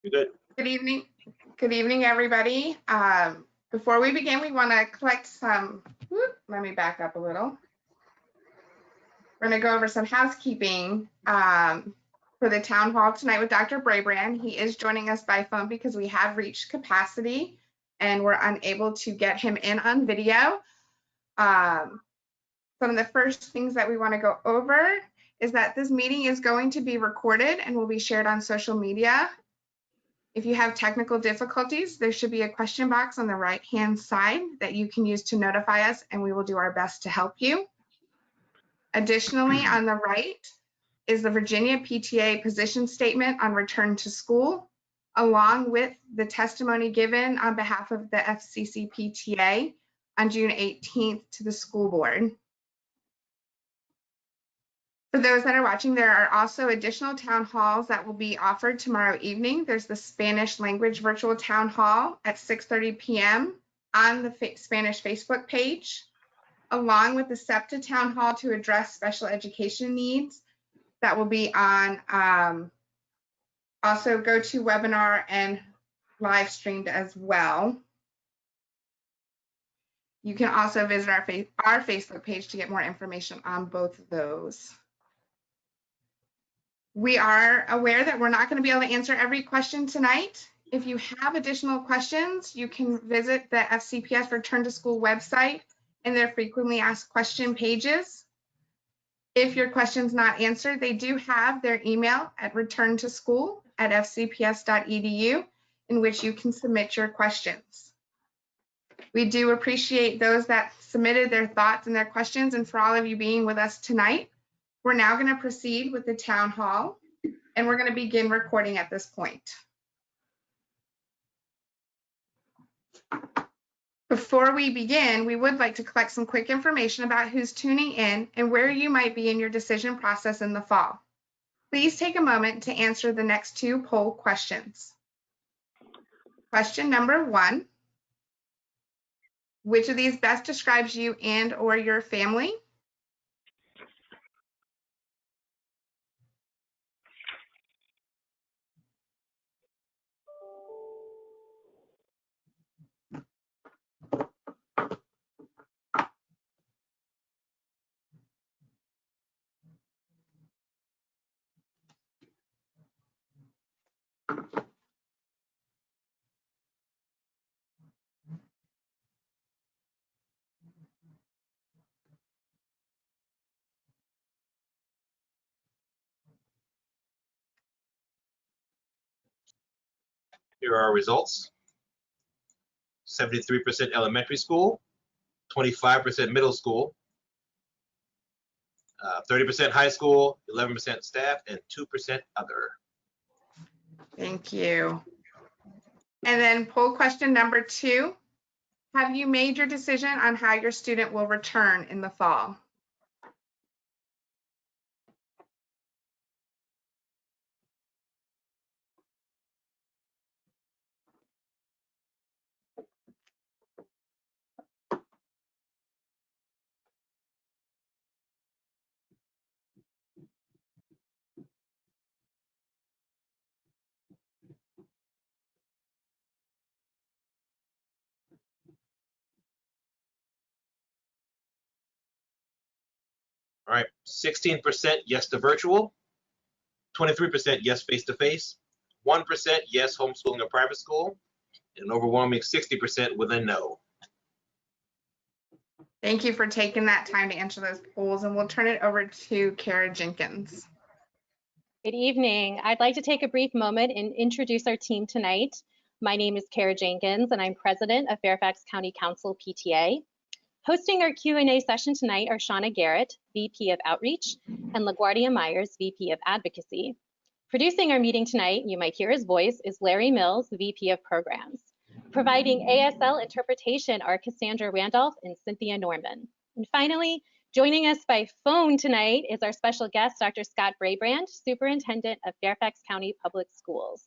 You're good. Good evening. Good evening, everybody. Before we begin, we want to collect some, let me back up a little. We're going to go over some housekeeping for the town hall tonight with Dr. Brabrand. He is joining us by phone because we have reached capacity and we're unable to get him in on video. Some of the first things that we want to go over is that this meeting is going to be recorded and will be shared on social media. If you have technical difficulties, there should be a question box on the right-hand side that you can use to notify us, and we will do our best to help you. Additionally, on the right is the Virginia PTA position statement on return to school, along with the testimony given on behalf of the FCCPTA on June 18th to the school board. For those that are watching, there are also additional town halls that will be offered tomorrow evening. There's the Spanish language virtual town hall at 6:30 p.m. on the Spanish Facebook page, along with the SEPTA town hall to address special education needs that will be on also GoToWebinar and live streamed as well. You can also visit our Facebook page to get more information on both of those. We are aware that we're not going to be able to answer every question tonight. If you have additional questions, you can visit the FCPS Return to School website and their frequently asked question pages. If your question's not answered, they do have their email at returntoschool@fcps.edu in which you can submit your questions. We do appreciate those that submitted their thoughts and their questions, and for all of you being with us tonight. We're now going to proceed with the town hall, and we're going to begin recording at this point. Before we begin, we would like to collect some quick information about who's tuning in and where you might be in your decision process in the fall. Please take a moment to answer the next two poll questions. Question number 1, which of these best describes you and or your family? Here are our results. 73% elementary school, 25% middle school, 30% high school, 11% staff, and 2% other. Thank you. And then poll question number 2, have you made your decision on how your student will return in the fall? All right, 16% yes to virtual, 23% yes face-to-face, 1% yes homeschooling or private school, and an overwhelming 60% with a no. Thank you for taking that time to answer those polls, and we'll turn it over to Kara Jenkins. Good evening. I'd like to take a brief moment and introduce our team tonight. My name is Kara Jenkins, and I'm president of Fairfax County Council PTA. Hosting our Q&A session tonight are Shauna Garrett, VP of Outreach, and LaGuardia Myers, VP of Advocacy. Producing our meeting tonight, you might hear his voice, is Larry Mills, VP of Programs. Providing ASL interpretation are Cassandra Randolph and Cynthia Norman. And finally, joining us by phone tonight is our special guest, Dr. Scott Brabrand, Superintendent of Fairfax County Public Schools.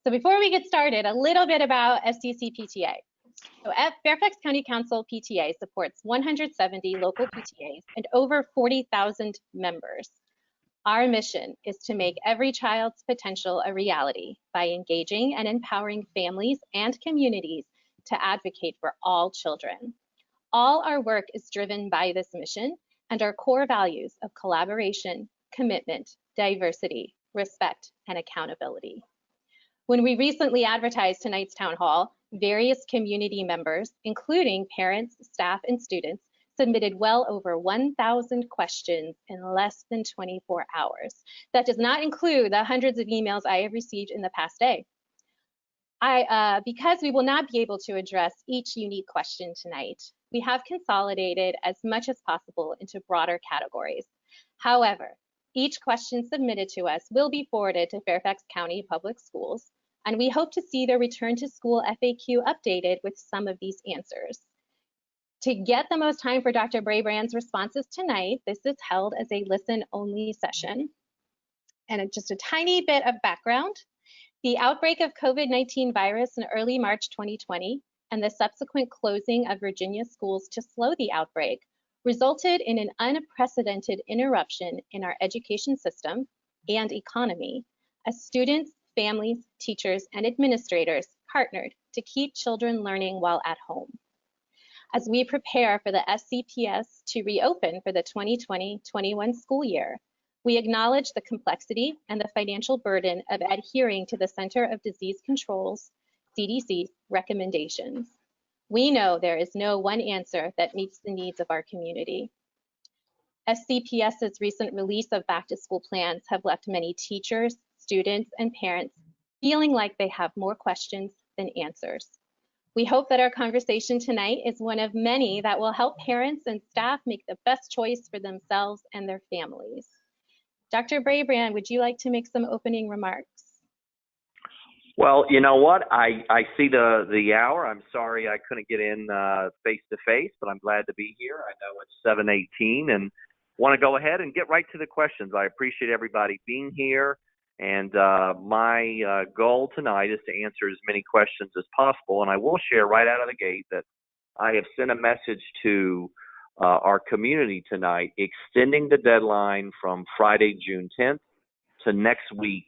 So before we get started, a little bit about FCCPTA. So at Fairfax County Council PTA supports 170 local PTAs and over 40,000 members. Our mission is to make every child's potential a reality by engaging and empowering families and communities to advocate for all children. All our work is driven by this mission and our core values of collaboration, commitment, diversity, respect, and accountability. When we recently advertised tonight's town hall, various community members, including parents, staff, and students, submitted well over 1,000 questions in less than 24 hours. That does not include the hundreds of emails I have received in the past day. Because we will not be able to address each unique question tonight, we have consolidated as much as possible into broader categories. However, each question submitted to us will be forwarded to Fairfax County Public Schools, and we hope to see their return to school FAQ updated with some of these answers. To get the most time for Dr. Brabrand's responses tonight, this is held as a listen-only session. And just a tiny bit of background. The outbreak of COVID-19 virus in early March 2020 and the subsequent closing of Virginia schools to slow the outbreak resulted in an unprecedented interruption in our education system and economy as students, families, teachers, and administrators partnered to keep children learning while at home. As we prepare for the FCPS to reopen for the 2020-21 school year, we acknowledge the complexity and the financial burden of adhering to the Center of Disease Control's CDC recommendations. We know there is no one answer that meets the needs of our community. FCPS's recent release of back-to-school plans have left many teachers, students, and parents feeling like they have more questions than answers. We hope that our conversation tonight is one of many that will help parents and staff make the best choice for themselves and their families. Dr. Brabrand, would you like to make some opening remarks? Well, you know what? I see the hour. I'm sorry I couldn't get in face to face, but I'm glad to be here. I know it's 7:18 and want to go ahead and get right to the questions. I appreciate everybody being here. And my goal tonight is to answer as many questions as possible. And I will share right out of the gate that I have sent a message to our community tonight, extending the deadline from Friday, June 10th to next week,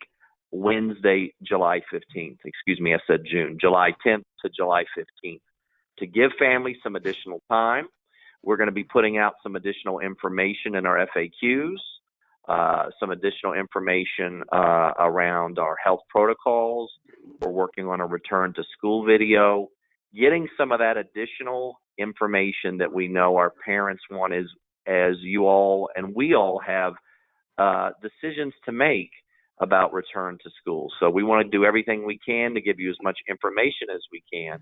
Wednesday, July 15th. Excuse me, I said June. July 10th to July 15th. To give families some additional time, we're going to be putting out some additional information in our FAQs. Some additional information around our health protocols. We're working on a return to school video, getting some of that additional information that we know our parents want as you all and we all have decisions to make about return to school. So we want to do everything we can to give you as much information as we can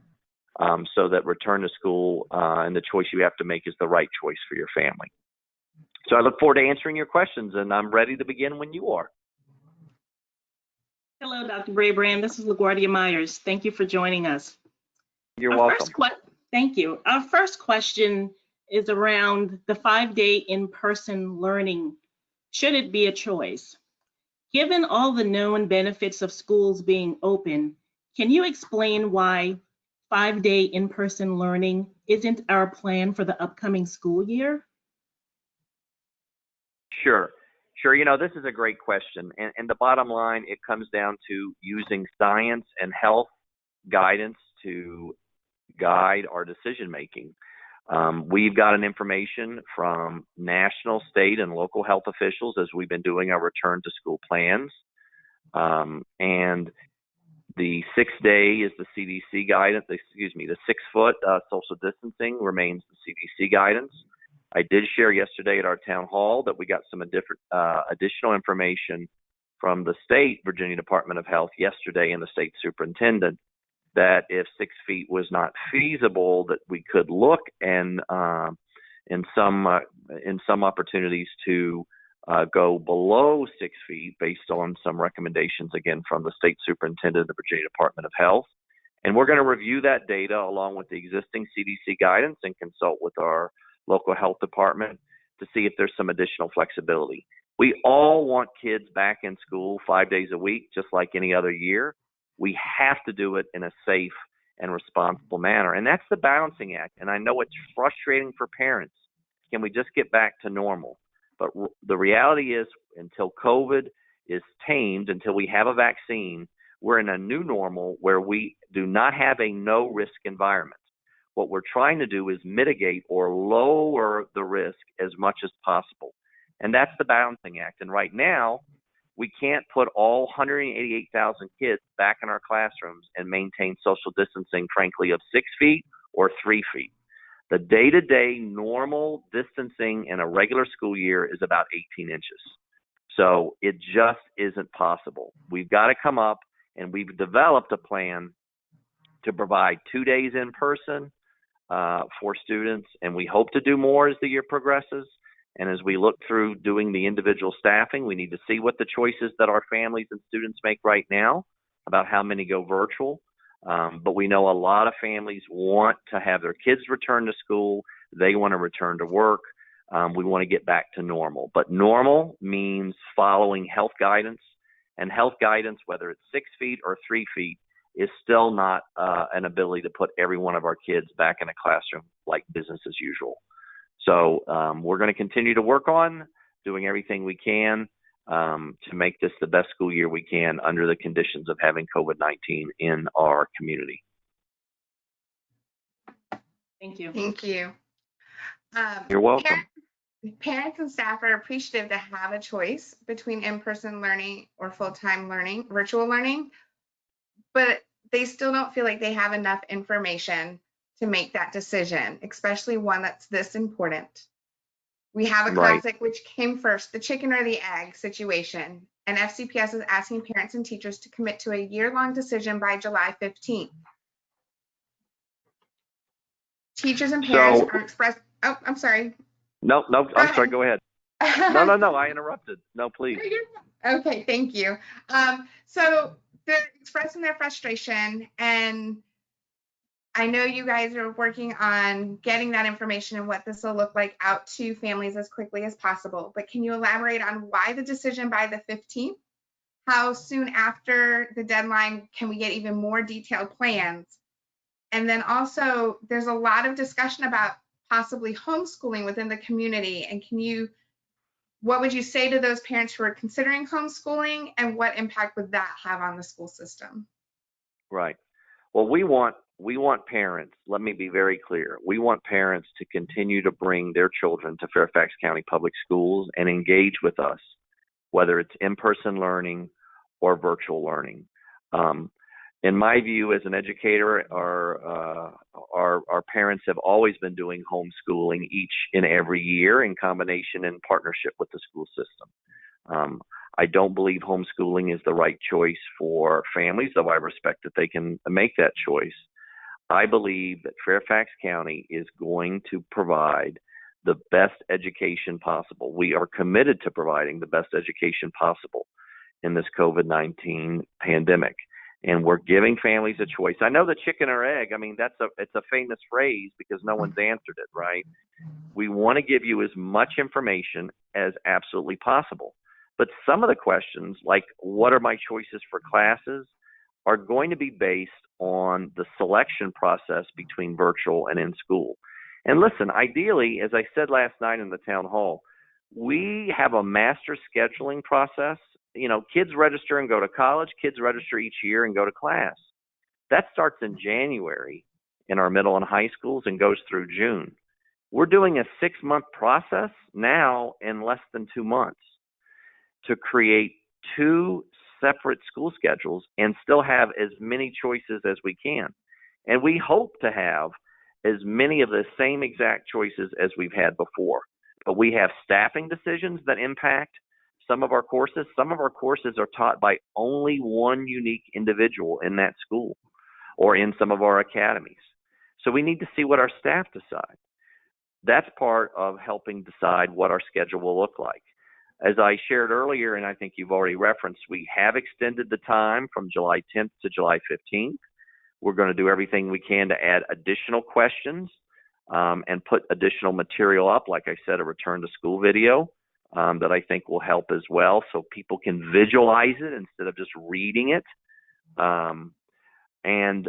so that return to school and the choice you have to make is the right choice for your family. So I look forward to answering your questions, and I'm ready to begin when you are. Hello, Dr. Brabrand. This is LaGuardia Myers. Thank you for joining us. You're welcome. Thank you. Our first question is around the 5-day in-person learning. Should it be a choice? Given all the known benefits of schools being open, can you explain why 5-day in-person learning isn't our plan for the upcoming school year? Sure. You know, this is a great question. And the bottom line, it comes down to using science and health guidance to guide our decision making. We've gotten information from national, state, and local health officials as we've been doing our return to school plans. And the 6-day is the CDC guidance, the 6-foot social distancing remains the CDC guidance. I did share yesterday at our town hall that we got some additional information from the state Virginia Department of Health yesterday and the state superintendent that if 6 feet was not feasible, that we could look and in some opportunities to go below 6 feet based on some recommendations again from the state superintendent of the Virginia Department of Health. And we're going to review that data along with the existing CDC guidance and consult with our local health department to see if there's some additional flexibility. We all want kids back in school 5 days a week, just like any other year. We have to do it in a safe and responsible manner. And that's the balancing act. And I know it's frustrating for parents. Can we just get back to normal? But the reality is, until COVID is tamed, until we have a vaccine, we're in a new normal where we do not have a no-risk environment. What we're trying to do is mitigate or lower the risk as much as possible. And that's the balancing act. And right now, we can't put all 188,000 kids back in our classrooms and maintain social distancing, frankly, of 6 feet or 3 feet. The day-to-day normal distancing in a regular school year is about 18 inches. So it just isn't possible. We've got to come up, and we've developed a plan to provide 2 days in person for students, and we hope to do more as the year progresses. And as we look through doing the individual staffing, we need to see what the choices that our families and students make right now about how many go virtual. But we know a lot of families want to have their kids return to school. They want to return to work. We want to get back to normal. But normal means following health guidance. And health guidance, whether it's 6 feet or 3 feet, is still not an ability to put every one of our kids back in a classroom like business as usual. So we're going to continue to work on doing everything we can to make this the best school year we can under the conditions of having COVID-19 in our community. Thank you. Thank you. You're welcome. Parents and staff are appreciative to have a choice between in-person learning or full-time learning, virtual learning, but they still don't feel like they have enough information to make that decision, especially one that's this important. We have a classic, which came first, the chicken or the egg situation, and FCPS is asking parents and teachers to commit to a year-long decision by July 15th. Teachers and parents are expressed. Oh, I'm sorry. No, I'm sorry. Go ahead. No, I interrupted. No, please. Okay, thank you. So they're expressing their frustration, and I know you guys are working on getting that information and what this will look like out to families as quickly as possible. But can you elaborate on why the decision by the 15th? How soon after the deadline can we get even more detailed plans? And then also, there's a lot of discussion about possibly homeschooling within the community. And what would you say to those parents who are considering homeschooling, and what impact would that have on the school system? Right. Well, we want parents, let me be very clear, we want parents to continue to bring their children to Fairfax County Public Schools and engage with us, whether it's in-person learning or virtual learning. In my view, as an educator, our parents have always been doing homeschooling each and every year in combination and partnership with the school system. I don't believe homeschooling is the right choice for families, though I respect that they can make that choice. I believe that Fairfax County is going to provide the best education possible. We are committed to providing the best education possible in this COVID-19 pandemic. And we're giving families a choice. I know the chicken or egg, I mean, it's a famous phrase because no one's answered it, right? We want to give you as much information as absolutely possible. But some of the questions, like what are my choices for classes, are going to be based on the selection process between virtual and in school. And listen, ideally, as I said last night in the town hall, we have a master scheduling process. You know, kids register and go to college, kids register each year and go to class. That starts in January in our middle and high schools and goes through June. We're doing a 6-month process now in less than 2 months to create 2 separate school schedules and still have as many choices as we can. And we hope to have as many of the same exact choices as we've had before. But we have staffing decisions that impact some of our courses. Some of our courses are taught by only one unique individual in that school or in some of our academies. So we need to see what our staff decide. That's part of helping decide what our schedule will look like. As I shared earlier, and I think you've already referenced, we have extended the time from July 10th to July 15th. We're going to do everything we can to add additional questions and put additional material up, like I said, a return to school video that I think will help as well, so people can visualize it instead of just reading it. And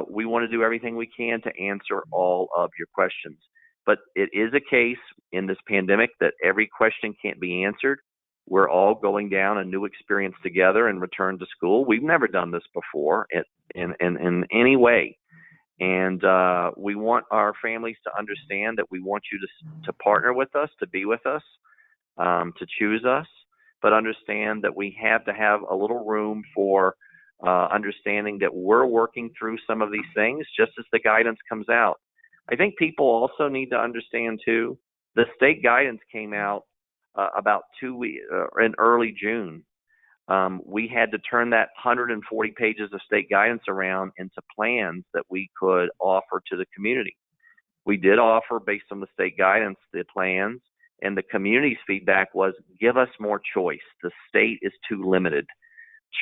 we want to do everything we can to answer all of your questions. But it is a case in this pandemic that every question can't be answered. We're all going down a new experience together and return to school. We've never done this before in any way. And we want our families to understand that we want you to partner with us, to be with us, to choose us, but understand that we have to have a little room for understanding that we're working through some of these things just as the guidance comes out. I think people also need to understand too, the state guidance came out about 2 weeks in early June. We had to turn that 140 pages of state guidance around into plans that we could offer to the community. We did offer, based on the state guidance, the plans, and the community's feedback was, give us more choice. The state is too limited.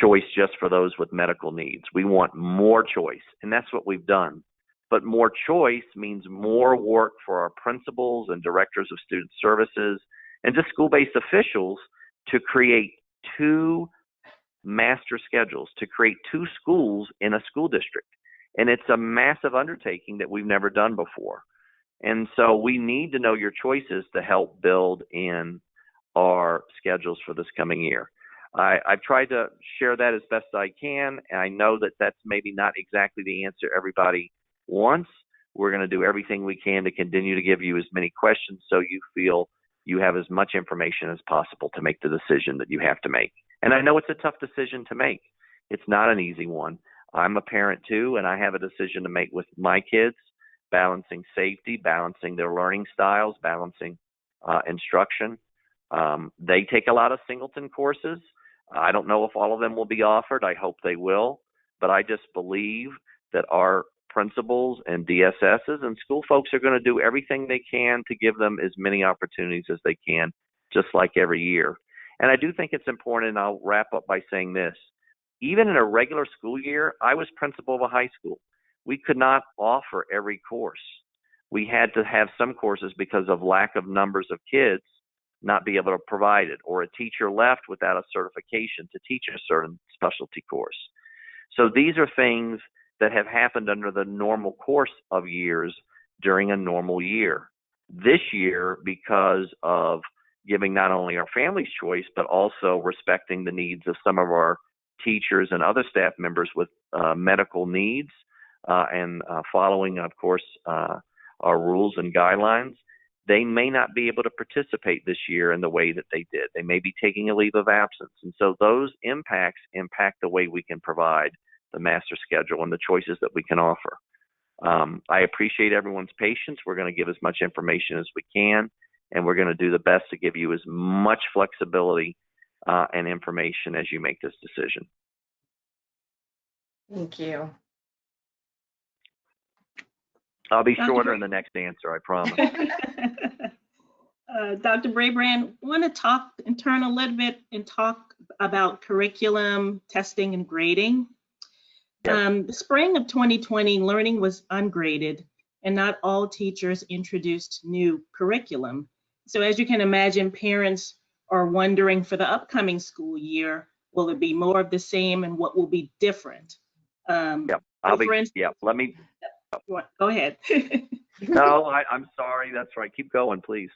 Choice just for those with medical needs. We want more choice, and that's what we've done. But more choice means more work for our principals and directors of student services and just school-based officials to create 2 master schedules, to create 2 schools in a school district. And it's a massive undertaking that we've never done before. And so we need to know your choices to help build in our schedules for this coming year. I've tried to share that as best I can, and I know that that's maybe not exactly the answer everybody wants. We're going to do everything we can to continue to give you as many questions so you feel you have as much information as possible to make the decision that you have to make. And I know it's a tough decision to make. It's not an easy one. I'm a parent too, and I have a decision to make with my kids, balancing safety, balancing their learning styles, balancing instruction. They take a lot of singleton courses. I don't know if all of them will be offered. I hope they will. But I just believe that our principals and DSSs and school folks are going to do everything they can to give them as many opportunities as they can, just like every year. And I do think it's important, and I'll wrap up by saying this. Even in a regular school year, I was principal of a high school. We could not offer every course. We had to have some courses because of lack of numbers of kids not be able to provide it, or a teacher left without a certification to teach a certain specialty course. So these are things that have happened under the normal course of years during a normal year. This year, because of giving not only our families choice, but also respecting the needs of some of our teachers and other staff members with medical needs, and following, of course, our rules and guidelines, they may not be able to participate this year in the way that they did. They may be taking a leave of absence. And so those impacts impact the way we can provide the master schedule and the choices that we can offer. I appreciate everyone's patience. We're going to give as much information as we can, and we're going to do the best to give you as much flexibility and information as you make this decision. Thank you. I'll be shorter in the next answer, I promise. Dr. Brabrand, want to turn a little bit and talk about curriculum, testing, and grading. Yes. The spring of 2020, learning was ungraded, and not all teachers introduced new curriculum. So as you can imagine, parents are wondering for the upcoming school year, will it be more of the same, and what will be different? Let me. Go ahead. No, I'm sorry. That's right. Keep going, please.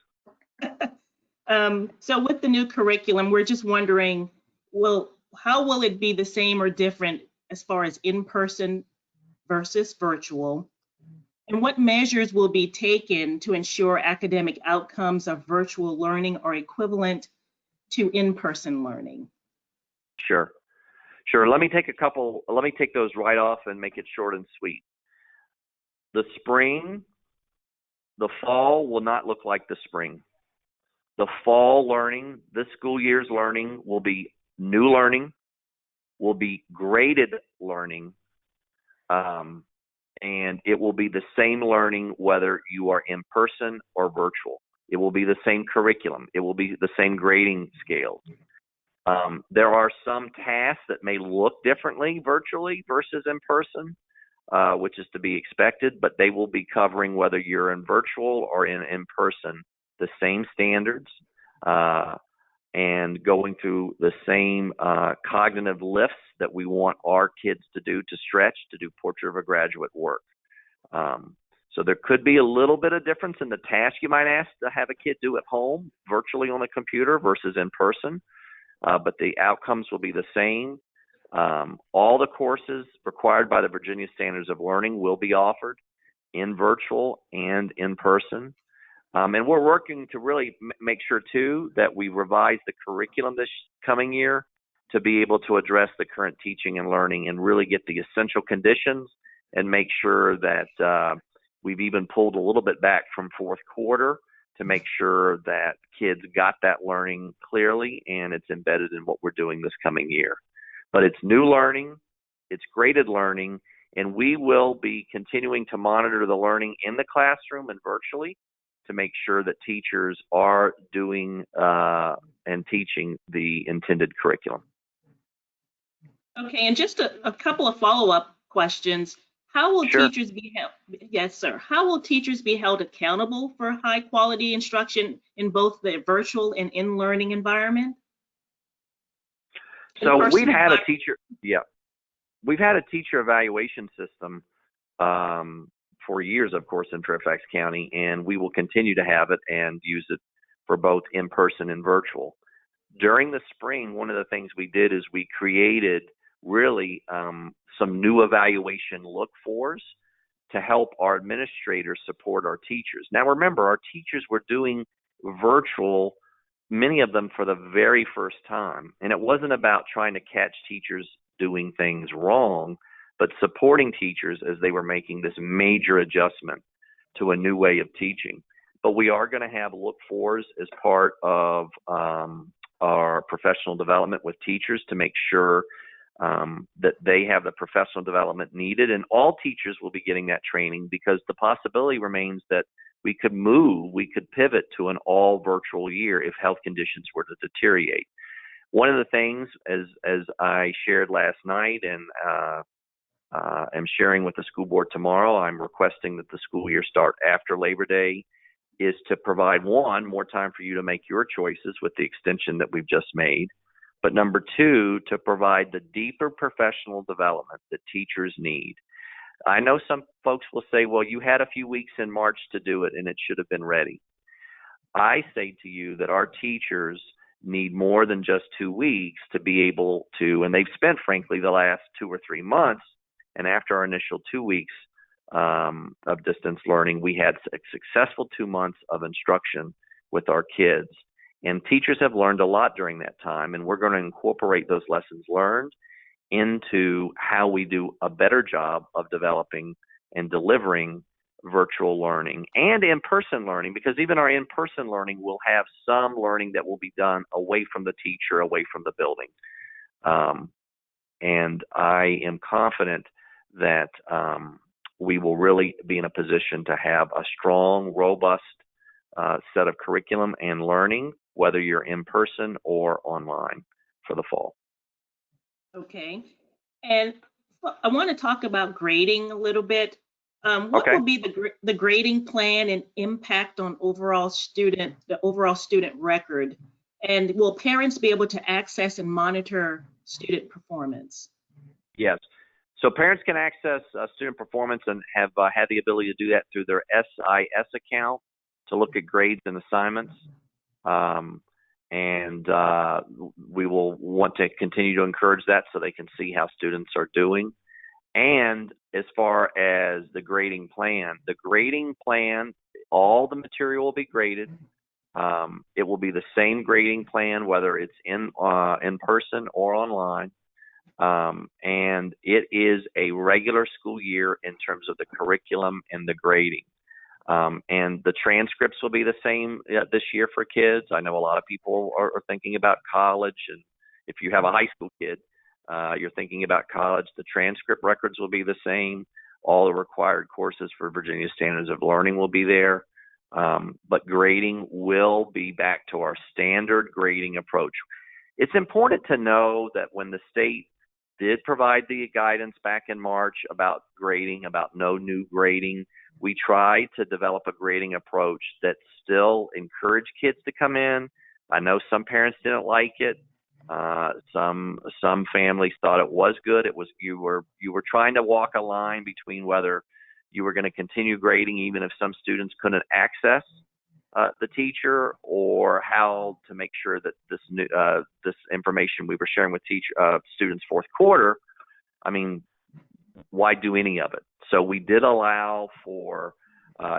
So with the new curriculum, we're just wondering, how will it be the same or different as far as in-person versus virtual? And what measures will be taken to ensure academic outcomes of virtual learning are equivalent to in-person learning? Sure. Let me take those right off and make it short and sweet. The fall will not look like the spring. The fall learning, this school year's learning, will be new learning, will be graded learning, and it will be the same learning whether you are in person or virtual. It will be the same curriculum. It will be the same grading scales. There are some tasks that may look differently virtually versus in person, which is to be expected, but they will be covering, whether you're in virtual or in person, the same standards and going through the same cognitive lifts that we want our kids to do, to stretch, to do portrait of a graduate work. So there could be a little bit of difference in the task you might ask to have a kid do at home, virtually on a computer versus in person, but the outcomes will be the same. All the courses required by the Virginia Standards of Learning will be offered in virtual and in person. And we're working to really make sure, too, that we revise the curriculum this coming year to be able to address the current teaching and learning and really get the essential conditions and make sure that we've even pulled a little bit back from fourth quarter to make sure that kids got that learning clearly and it's embedded in what we're doing this coming year. But it's new learning, it's graded learning, and we will be continuing to monitor the learning in the classroom and virtually to make sure that teachers are doing and teaching the intended curriculum. Okay, and just a couple of follow-up questions. How will Sure. teachers be held? Yes, sir. How will teachers be held accountable for high-quality instruction in both the virtual and in-learning environment? So In-person we've had a environment. teacher, we've had a teacher evaluation system for years, of course, in Fairfax County, and we will continue to have it and use it for both in-person and virtual. During the spring, one of the things we did is we created really some new evaluation look-fors to help our administrators support our teachers. Now, remember, our teachers were doing virtual, many of them for the very first time, and it wasn't about trying to catch teachers doing things wrong, but supporting teachers as they were making this major adjustment to a new way of teaching. But we are going to have look-fors as part of our professional development with teachers to make sure that they have the professional development needed, and all teachers will be getting that training because the possibility remains that we could pivot to an all virtual year if health conditions were to deteriorate. One of the things, as I shared last night and am sharing with the school board tomorrow, I'm requesting that the school year start after Labor Day, is to provide, one, more time for you to make your choices with the extension that we've just made. But number two, to provide the deeper professional development that teachers need. I know some folks will say, well, you had a few weeks in March to do it and it should have been ready. I say to you that our teachers need more than just 2 weeks to be able to, and they've spent, frankly, the last 2 or 3 months, and after our initial 2 weeks of distance learning, we had a successful 2 months of instruction with our kids. And teachers have learned a lot during that time, and we're going to incorporate those lessons learned into how we do a better job of developing and delivering virtual learning and in-person learning, because even our in-person learning will have some learning that will be done away from the teacher, away from the building. And I am confident that we will really be in a position to have a strong, robust set of curriculum and learning, whether you're in person or online for the fall. Okay. And I want to talk about grading a little bit. What Okay. will be the grading plan and impact on the overall student record? And will parents be able to access and monitor student performance? Yes. So parents can access student performance and have had the ability to do that through their SIS account to look at grades and assignments. And we will want to continue to encourage that so they can see how students are doing. And as far as the grading plan, all the material will be graded. It will be the same grading plan, whether it's in person or online. And it is a regular school year in terms of the curriculum and the grading. And the transcripts will be the same this year for kids. I know a lot of people are thinking about college, and if you have a high school kid, you're thinking about college. The transcript records will be the same. All the required courses for Virginia Standards of Learning will be there. But grading will be back to our standard grading approach. It's important to know that when the state did provide the guidance back in March about grading, about no new grading, we tried to develop a grading approach that still encouraged kids to come in. I know some parents didn't like it. Some families thought it was good. It was you were trying to walk a line between whether you were going to continue grading even if some students couldn't access the teacher, or how to make sure that this information we were sharing with students fourth quarter, I mean, why do any of it? So we did allow for,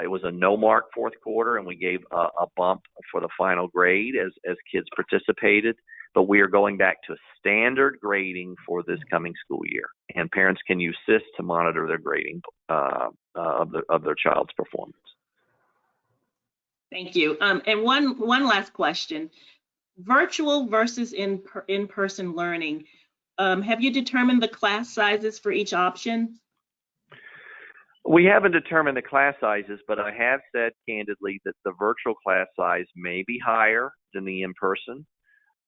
it was a no mark fourth quarter, and we gave a bump for the final grade as kids participated. But we are going back to standard grading for this coming school year, and parents can use SIS to monitor their grading of their child's performance. Thank you. And one last question: virtual versus in-person learning. Have you determined the class sizes for each option? We haven't determined the class sizes, but I have said candidly that the virtual class size may be higher than the in-person.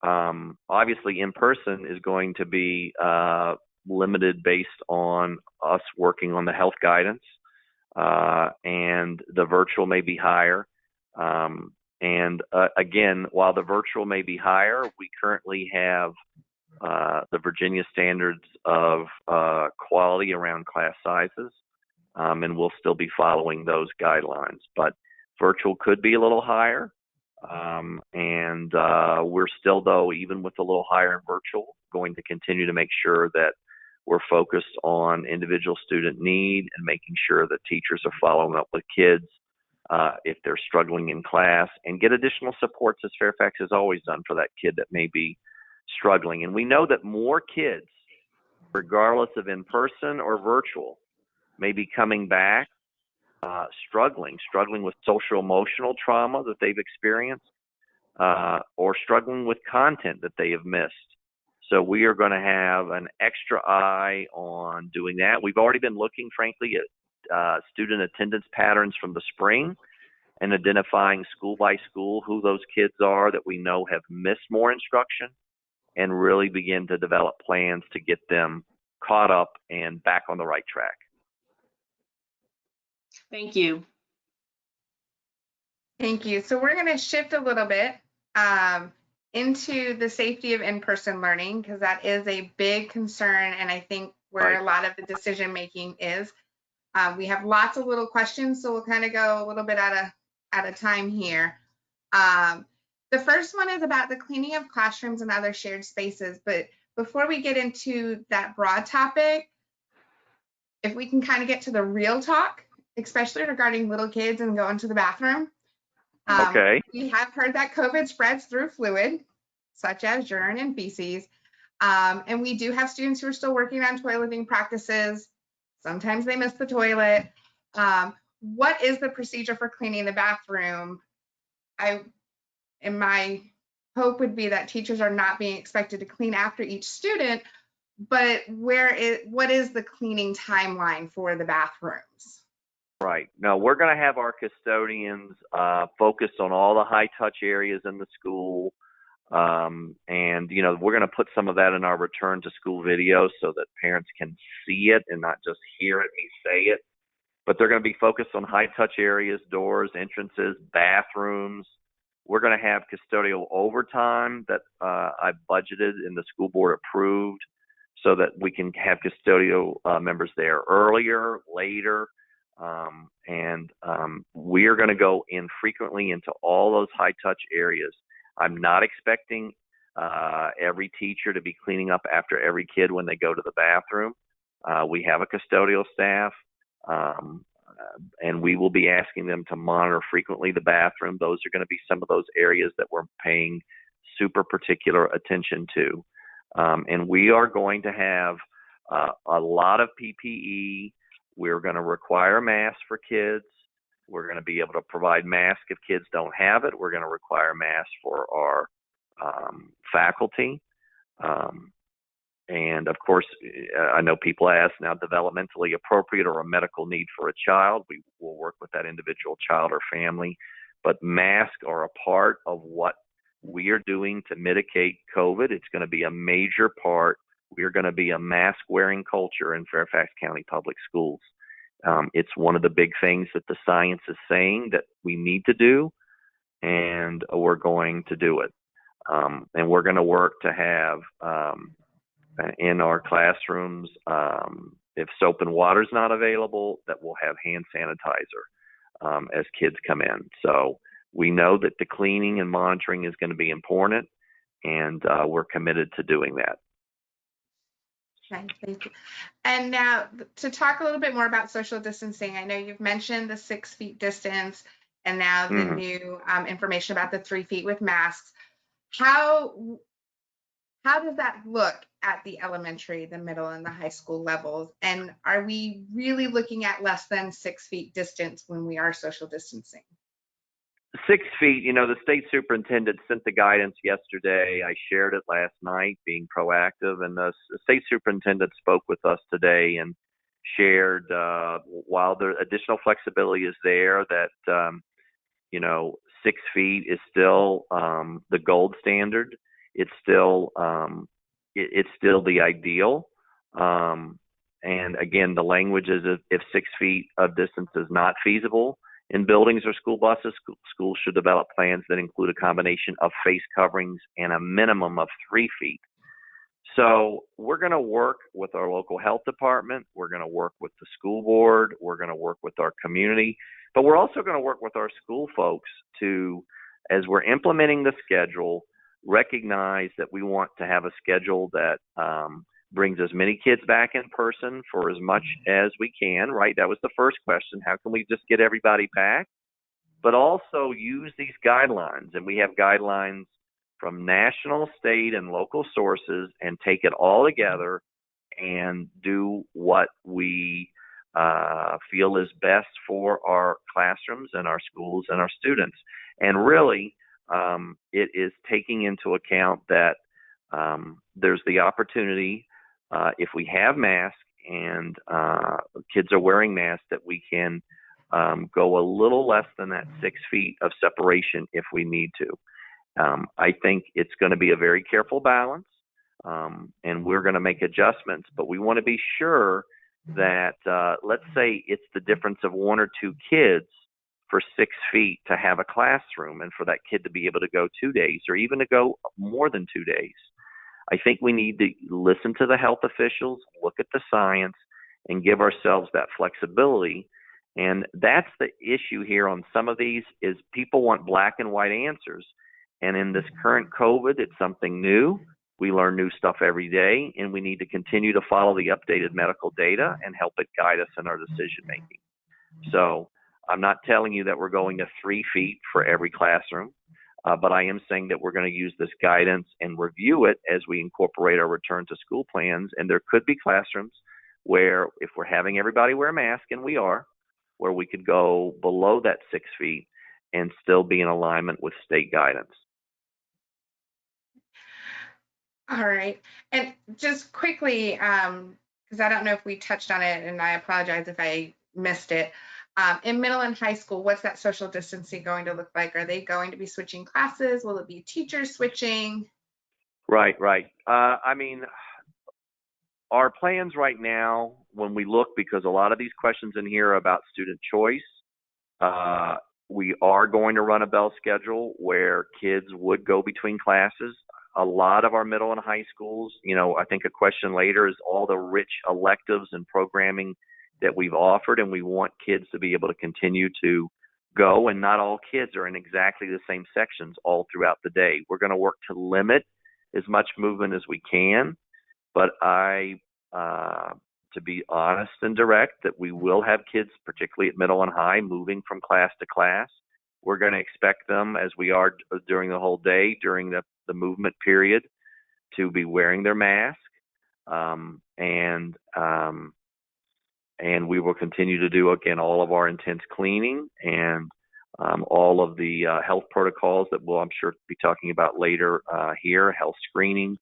Obviously, in-person is going to be limited based on us working on the health guidance, and the virtual may be higher. Again, while the virtual may be higher, we currently have the Virginia standards of quality around class sizes, and we'll still be following those guidelines. But virtual could be a little higher. We're still, though, even with a little higher in virtual, going to continue to make sure that we're focused on individual student need and making sure that teachers are following up with kids if they're struggling in class, and get additional supports, as Fairfax has always done, for that kid that may be struggling. And we know that more kids, regardless of in-person or virtual, may be coming back struggling with social emotional trauma that they've experienced, or struggling with content that they have missed. So we are going to have an extra eye on doing that. We've already been looking, frankly, at student attendance patterns from the spring and identifying school by school who those kids are that we know have missed more instruction, and really begin to develop plans to get them caught up and back on the right track. Thank you. Thank you. So we're going to shift a little bit into the safety of in-person learning, because that is a big concern, and I think where a lot of the decision making is. We have lots of little questions, so we'll kind of go a little bit at a time here. The first one is about the cleaning of classrooms and other shared spaces, but before we get into that broad topic, if we can kind of get to the real talk, especially regarding little kids and going to the bathroom. Okay. We have heard that COVID spreads through fluid, such as urine and feces. And we do have students who are still working on toileting practices. Sometimes they miss the toilet. What is the procedure for cleaning the bathroom? And my hope would be that teachers are not being expected to clean after each student, but what is the cleaning timeline for the bathrooms? Right. No, we're going to have our custodians focus on all the high touch areas in the school. And, you know, we're going to put some of that in our return to school video so that parents can see it and not just hear it, me say it. But they're going to be focused on high touch areas, doors, entrances, bathrooms. We're going to have custodial overtime that I've budgeted and the school board approved, so that we can have custodial members there earlier, later. We are going to go in frequently into all those high touch areas. I'm not expecting every teacher to be cleaning up after every kid when they go to the bathroom. We have a custodial staff, and we will be asking them to monitor frequently the bathroom. Those are going to be some of those areas that we're paying super particular attention to. And we are going to have a lot of PPE. We're going to require masks for kids. We're going to be able to provide masks if kids don't have it. We're going to require masks for our faculty. And of course, I know people ask now, developmentally appropriate or a medical need for a child. We will work with that individual child or family. But masks are a part of what we are doing to mitigate COVID. It's going to be a major part. We are going to be a mask-wearing culture in Fairfax County Public Schools. It's one of the big things that the science is saying that we need to do, and we're going to do it. And we're going to work to have in our classrooms If soap and water is not available, that we'll have hand sanitizer as kids come in. So we know that the cleaning and monitoring is going to be important, and we're committed to doing that. Okay, thank you. And now to talk a little bit more about social distancing, I know you've mentioned the 6 feet distance and now the new information about the 3 feet with masks. How does that look at the elementary, the middle, and the high school levels? And are we really looking at less than 6 feet distance when we are social distancing? 6 feet, the state superintendent sent the guidance yesterday. I shared it last night, being proactive, and the state superintendent spoke with us today and shared, while the additional flexibility is there, that 6 feet is still the gold standard. It's still the ideal. And again, the language is if 6 feet of distance is not feasible in buildings or school buses, schools should develop plans that include a combination of face coverings and a minimum of 3 feet. So we're going to work with our local health department. We're going to work with the school board. We're going to work with our community. But we're also going to work with our school folks to, as we're implementing the schedule, recognize that we want to have a schedule that brings as many kids back in person for as much as we can, right? That was the first question. How can we just get everybody back? But also use these guidelines. And we have guidelines from national, state, and local sources, and take it all together and do what we feel is best for our classrooms and our schools and our students. And really, it is taking into account that there's the opportunity, if we have masks and kids are wearing masks, that we can go a little less than that 6 feet of separation if we need to. I think it's going to be a very careful balance, and we're going to make adjustments, but we want to be sure that, let's say it's the difference of 1 or 2 kids for 6 feet to have a classroom, and for that kid to be able to go 2 days or even to go more than 2 days. I think we need to listen to the health officials, look at the science, and give ourselves that flexibility. And that's the issue here on some of these, is people want black and white answers. And in this current COVID, it's something new. We learn new stuff every day, and we need to continue to follow the updated medical data and help it guide us in our decision making. So I'm not telling you that we're going to 3 feet for every classroom, but I am saying that we're going to use this guidance and review it as we incorporate our return to school plans. And there could be classrooms where, if we're having everybody wear a mask, and we are, where we could go below that 6 feet and still be in alignment with state guidance. All right. And just quickly, because I don't know if we touched on it, and I apologize if I missed it. In middle and high school, what's that social distancing going to look like? Are they going to be switching classes? Will it be teachers switching? Right. I mean, our plans right now, when we look, because a lot of these questions in here are about student choice, we are going to run a bell schedule where kids would go between classes. A lot of our middle and high schools, I think a question later is all the rich electives and programming that we've offered, and we want kids to be able to continue to go, and not all kids are in exactly the same sections all throughout the day. We're going to work to limit as much movement as we can, but to be honest and direct, that we will have kids, particularly at middle and high, moving from class to class. We're going to expect them, as we are during the whole day, during the movement period, to be wearing their mask, and we will continue to do, again, all of our intense cleaning and all of the health protocols that we'll, I'm sure, be talking about later here, health screening.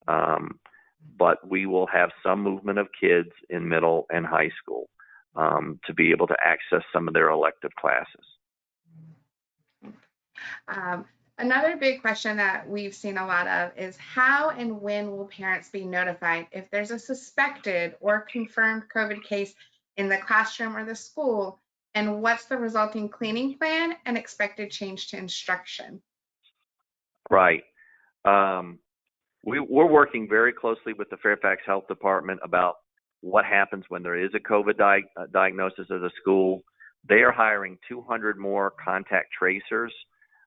But we will have some movement of kids in middle and high school to be able to access some of their elective classes. Another big question that we've seen a lot of is how and when will parents be notified if there's a suspected or confirmed COVID case in the classroom or the school, and what's the resulting cleaning plan and expected change to instruction? Right. We're working very closely with the Fairfax Health Department about what happens when there is a COVID diagnosis at a school. They are hiring 200 more contact tracers.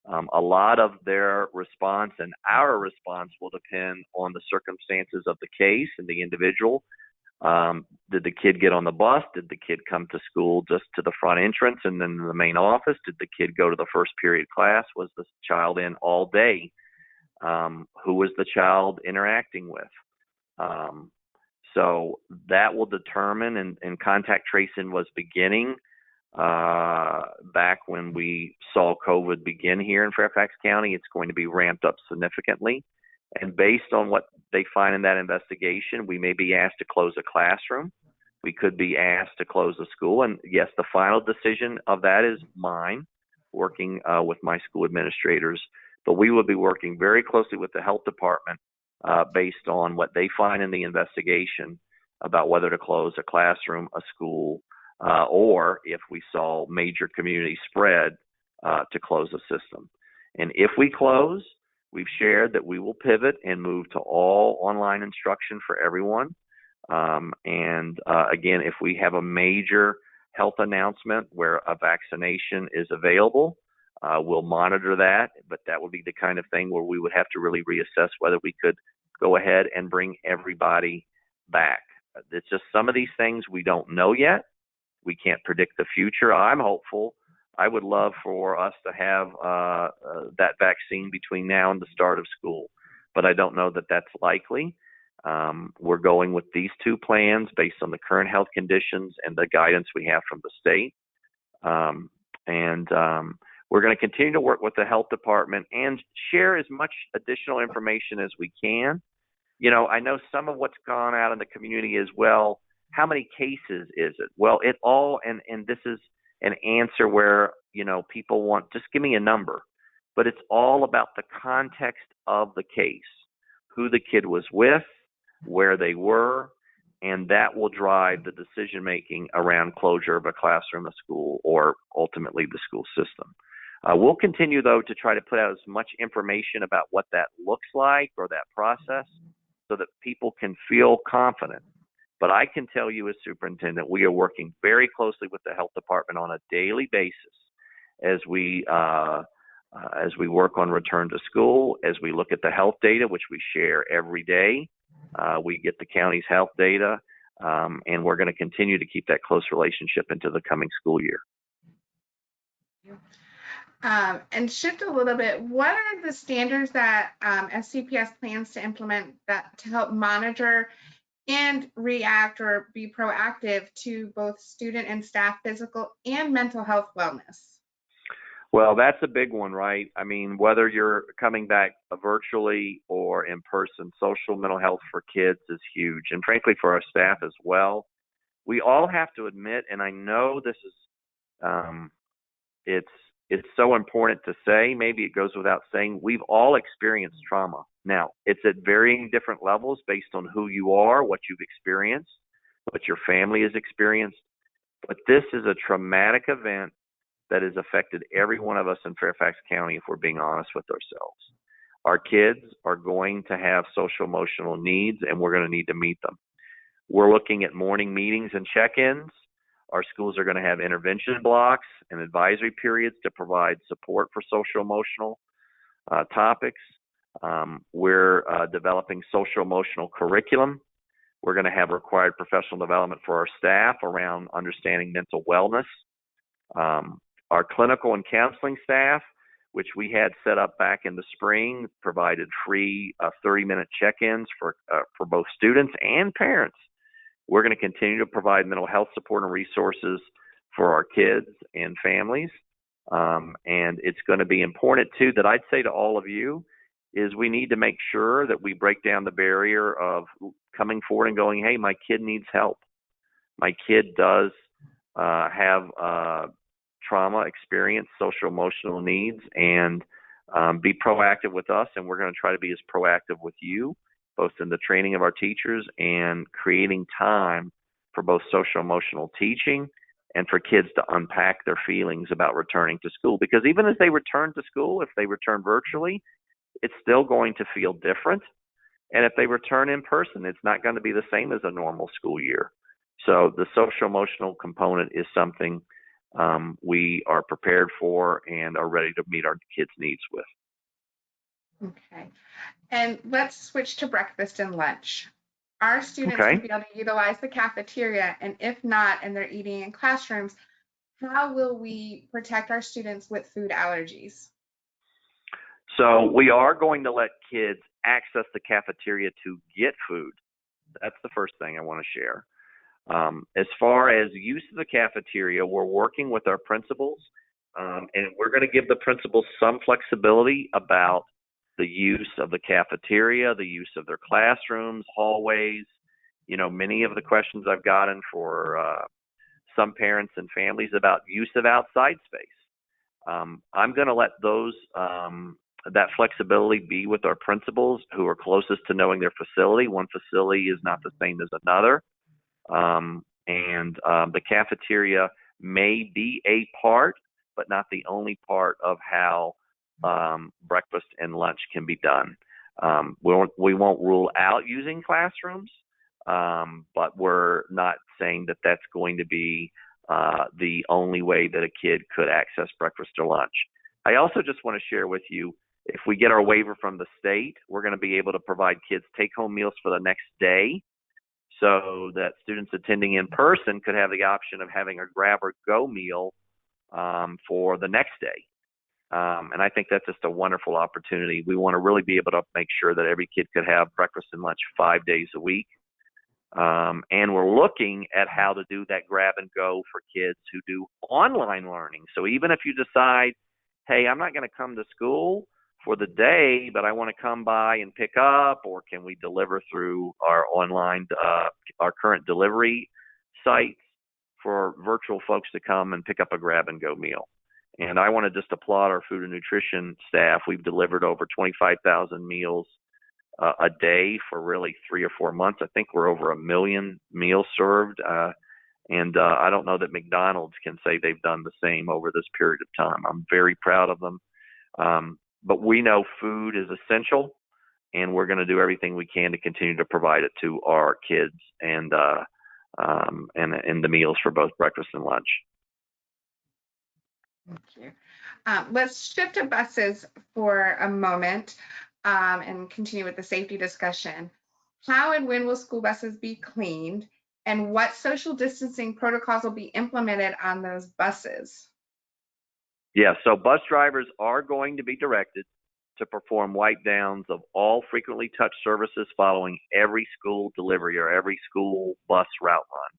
A lot of their response and our response will depend on the circumstances of the case and the individual. Did the kid get on the bus? Did the kid come to school just to the front entrance and then the main office? Did the kid go to the first period class? Was the child in all day? Who was the child interacting with? So that will determine, and contact tracing was beginning back when we saw COVID begin here in Fairfax County. It's going to be ramped up significantly. And based on what they find in that investigation, we may be asked to close a classroom. We could be asked to close a school. And yes, the final decision of that is mine, working with my school administrators. But we will be working very closely with the health department based on what they find in the investigation about whether to close a classroom, a school, or if we saw major community spread, to close a system. And if we close, we've shared that we will pivot and move to all online instruction for everyone. Again, if we have a major health announcement where a vaccination is available, we'll monitor that, but that would be the kind of thing where we would have to really reassess whether we could go ahead and bring everybody back. It's just some of these things we don't know yet. We can't predict the future. I'm hopeful. I would love for us to have that vaccine between now and the start of school, but I don't know that that's likely. We're going with these two plans based on the current health conditions and the guidance we have from the state. We're going to continue to work with the health department and share as much additional information as we can. You know, I know some of what's gone out in the community is, well, how many cases is it? Well, it all, and this is an answer where, you know, people want, just give me a number. But it's all about the context of the case, who the kid was with, where they were, and that will drive the decision making around closure of a classroom, a school, or ultimately the school system. We'll continue, though, to try to put out as much information about what that looks like or that process so that people can feel confident. But I can tell you as superintendent, we are working very closely with the health department on a daily basis as we work on return to school, as we look at the health data, which we share every day. We get the county's health data, and we're going to continue to keep that close relationship into the coming school year. And shift a little bit, what are the standards that FCPS plans to implement that to help monitor and react or be proactive to both student and staff physical and mental health wellness? Well, that's a big one, right? I mean, whether you're coming back virtually or in person, social mental health for kids is huge, and frankly for our staff as well. We all have to admit, and I know this is, it's so important to say, maybe it goes without saying, we've all experienced trauma. Now, it's at varying different levels based on who you are, what you've experienced, what your family has experienced. But this is a traumatic event that has affected every one of us in Fairfax County, if we're being honest with ourselves. Our kids are going to have social emotional needs, and we're going to need to meet them. We're looking at morning meetings and check-ins. Our schools are going to have intervention blocks and advisory periods to provide support for social emotional topics. We're developing social emotional curriculum. We're going to have required professional development for our staff around understanding mental wellness. Our clinical and counseling staff, which we had set up back in the spring, provided free 30-minute check-ins for both students and parents. We're going to continue to provide mental health support and resources for our kids and families. And it's going to be important, too, that I'd say to all of you is we need to make sure that we break down the barrier of coming forward and going, hey, my kid needs help. My kid does have trauma experience, social emotional needs, and be proactive with us. And we're going to try to be as proactive with you, both in the training of our teachers and creating time for both social emotional teaching and for kids to unpack their feelings about returning to school. Because even as they return to school, if they return virtually, it's still going to feel different. And if they return in person, it's not going to be the same as a normal school year. So the social emotional component is something we are prepared for and are ready to meet our kids' needs with. Okay. And let's switch to breakfast and lunch. Our students Okay. will be able to utilize the cafeteria, and if not, and they're eating in classrooms, how will we protect our students with food allergies? So we are going to let kids access the cafeteria to get food. That's the first thing I want to share. As far as use of the cafeteria, we're working with our principals, and we're going to give the principals some flexibility about the use of the cafeteria, the use of their classrooms, hallways. You know, many of the questions I've gotten for some parents and families about use of outside space. I'm going to let those that flexibility be with our principals who are closest to knowing their facility. One facility is not the same as another. The cafeteria may be a part, but not the only part of how breakfast and lunch can be done. We won't rule out using classrooms, but we're not saying that that's going to be the only way that a kid could access breakfast or lunch. I also just want to share with you, if we get our waiver from the state, we're going to be able to provide kids take-home meals for the next day, so that students attending in person could have the option of having a grab-or-go meal for the next day. And I think that's just a wonderful opportunity. We want to really be able to make sure that every kid could have breakfast and lunch 5 days a week. And we're looking at how to do that grab-and-go for kids who do online learning. So even if you decide, hey, I'm not going to come to school for the day, but I want to come by and pick up, or can we deliver through our online, our current delivery sites for virtual folks to come and pick up a grab-and-go meal. And I want to just applaud our food and nutrition staff. We've delivered over 25,000 meals a day for really 3 or 4 months. I think we're over 1 million meals served. And I don't know that McDonald's can say they've done the same over this period of time. I'm very proud of them. But we know food is essential, and we're going to do everything we can to continue to provide it to our kids and the meals for both breakfast and lunch. Thank you. Let's shift to buses for a moment and continue with the safety discussion. How and when will school buses be cleaned, and what social distancing protocols will be implemented on those buses? Yeah, so bus drivers are going to be directed to perform wipe downs of all frequently touched surfaces following every school delivery or every school bus route run.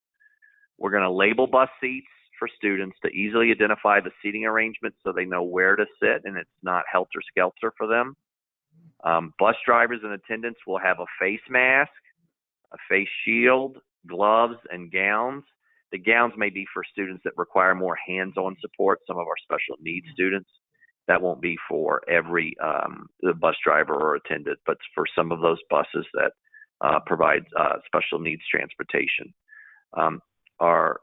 We're going to label bus seats for students to easily identify the seating arrangement so they know where to sit and it's not helter-skelter for them. Bus drivers and attendants will have a face mask, a face shield, gloves, and gowns. The gowns may be for students that require more hands-on support, some of our special needs students. That won't be for every the bus driver or attendant, but for some of those buses that provide special needs transportation. Our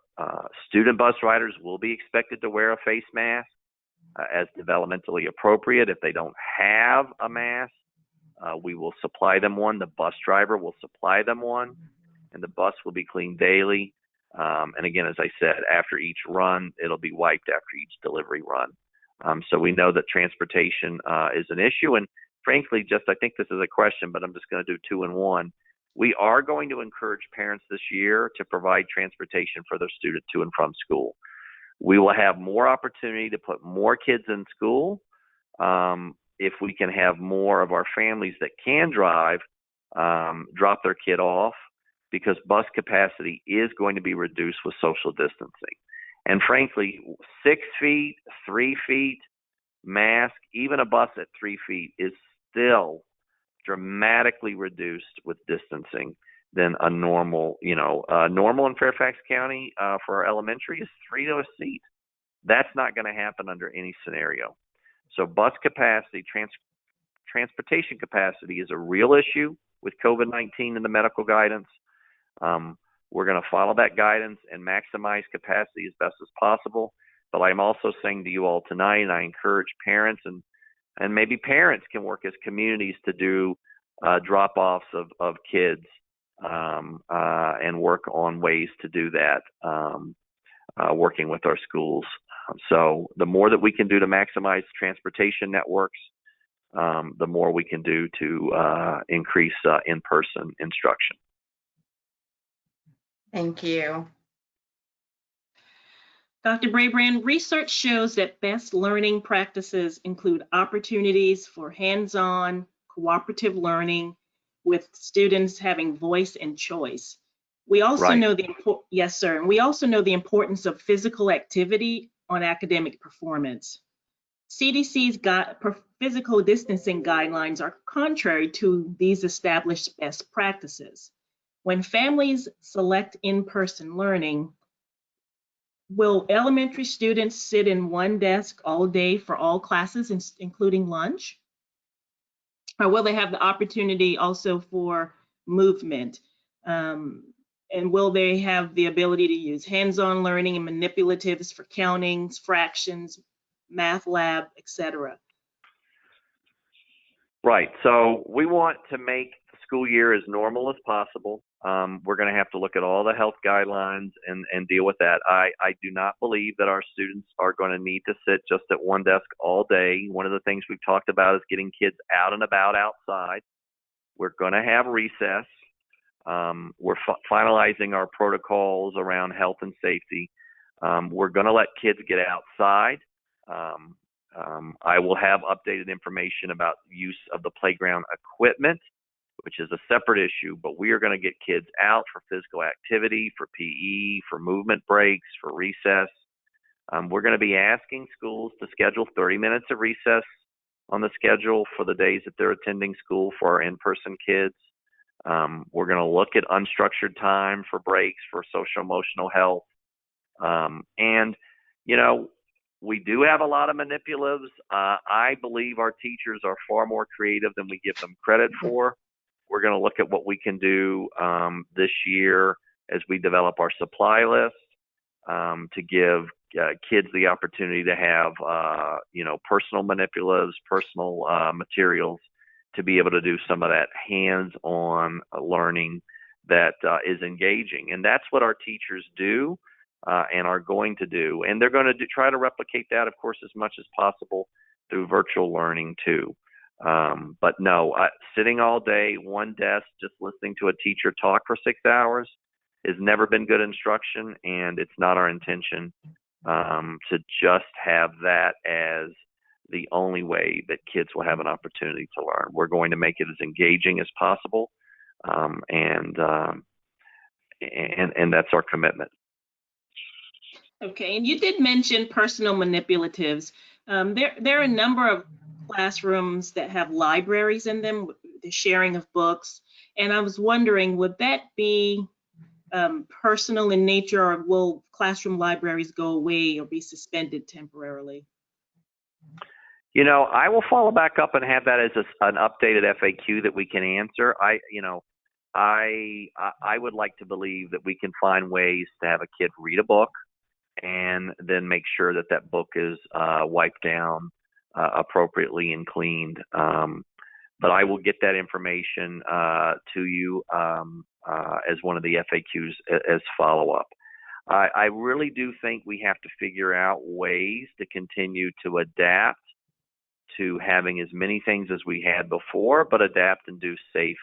student bus riders will be expected to wear a face mask as developmentally appropriate. If they don't have a mask, we will supply them one. The bus driver will supply them one, and the bus will be cleaned daily. And again, as I said, after each run, it'll be wiped after each delivery run. So we know that transportation is an issue. And frankly, I think this is a question, but I'm just going to do 2 in 1. We are going to encourage parents this year to provide transportation for their student to and from school. We will have more opportunity to put more kids in school if we can have more of our families that can drive drop their kid off, because bus capacity is going to be reduced with social distancing. And frankly, 6 feet, 3 feet, mask, even a bus at 3 feet is still dramatically reduced with distancing than a normal, normal in Fairfax County for our elementary is 3 to a seat. That's not going to happen under any scenario. So bus capacity, transportation capacity is a real issue with COVID-19 and the medical guidance. We're going to follow that guidance and maximize capacity as best as possible. But I'm also saying to you all tonight, and I encourage parents and maybe parents can work as communities to do drop-offs of kids and work on ways to do that, working with our schools. So the more that we can do to maximize transportation networks, the more we can do to increase in-person instruction. Thank you. Dr. Brabrand, research shows that best learning practices include opportunities for hands-on cooperative learning with students having voice and choice. We also Right. know yes, sir. And we also know the importance of physical activity on academic performance. CDC's physical distancing guidelines are contrary to these established best practices. When families select in-person learning, will elementary students sit in one desk all day for all classes, including lunch? Or will they have the opportunity also for movement? And will they have the ability to use hands-on learning and manipulatives for countings, fractions, math lab, etc.? Right. So we want to make the school year as normal as possible. We're going to have to look at all the health guidelines and deal with that. I do not believe that our students are going to need to sit just at one desk all day. One of the things we've talked about is getting kids out and about outside. We're going to have recess. We're finalizing our protocols around health and safety. We're going to let kids get outside. I will have updated information about use of the playground equipment, which is a separate issue, but we are going to get kids out for physical activity, for PE, for movement breaks, for recess. We're going to be asking schools to schedule 30 minutes of recess on the schedule for the days that they're attending school for our in-person kids. We're going to look at unstructured time for breaks for social emotional health. And, you know, we do have a lot of manipulatives. I believe our teachers are far more creative than we give them credit for. We're going to look at what we can do this year as we develop our supply list to give kids the opportunity to have, personal manipulatives, personal materials to be able to do some of that hands-on learning that is engaging. And that's what our teachers do. And are going to do. And they're going to try to replicate that, of course, as much as possible through virtual learning too. But no, sitting all day, one desk, just listening to a teacher talk for 6 hours has never been good instruction, and it's not our intention to just have that as the only way that kids will have an opportunity to learn. We're going to make it as engaging as possible, and that's our commitment. Okay, and you did mention personal manipulatives. There are a number of classrooms that have libraries in them, the sharing of books, and I was wondering, would that be personal in nature, or will classroom libraries go away or be suspended temporarily? You know, I will follow back up and have that as an updated FAQ that we can answer. I would like to believe that we can find ways to have a kid read a book and then make sure that that book is wiped down appropriately and cleaned. But I will get that information to you as one of the FAQs as follow-up. I really do think we have to figure out ways to continue to adapt to having as many things as we had before, but adapt and do safe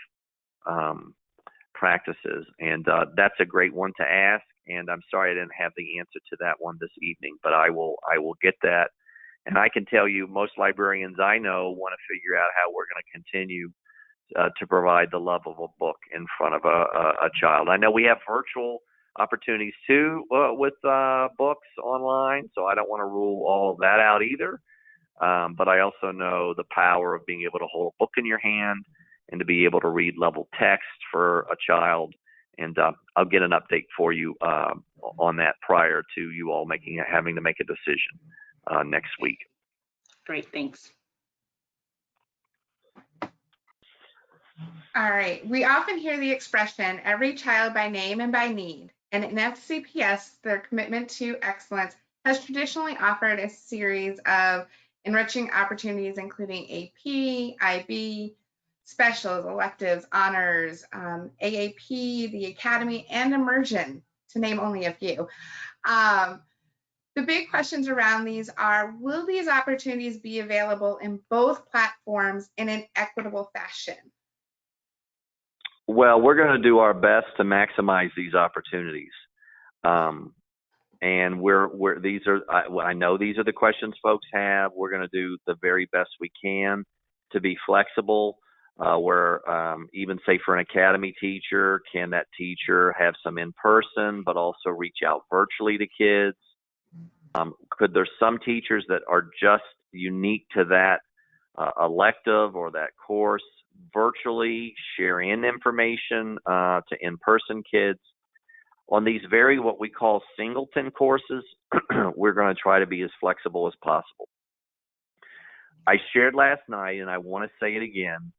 practices. And that's a great one to ask. And I'm sorry I didn't have the answer to that one this evening, but I will get that. And I can tell you most librarians I know want to figure out how we're going to continue to provide the love of a book in front of a child. I know we have virtual opportunities too with books online, so I don't want to rule all of that out either. But I also know the power of being able to hold a book in your hand and to be able to read level text for a child. And I'll get an update for you on that prior to you all having to make a decision next week. Great, thanks. All right. We often hear the expression, every child by name and by need. And in FCPS, their commitment to excellence has traditionally offered a series of enriching opportunities, including AP, IB, specials, electives, honors, AAP, the academy, and immersion, to name only a few. The big questions around these are, will these opportunities be available in both platforms in an equitable fashion? Well, we're going to do our best to maximize these opportunities. And I know these are the questions folks have. We're going to do the very best we can to be flexible. Where even say for an academy teacher, can that teacher have some in person, but also reach out virtually to kids? Could there some teachers that are just unique to that elective or that course virtually share in information to in-person kids? On these very what we call singleton courses, we're going to try to be as flexible as possible. I shared last night, and I want to say it again,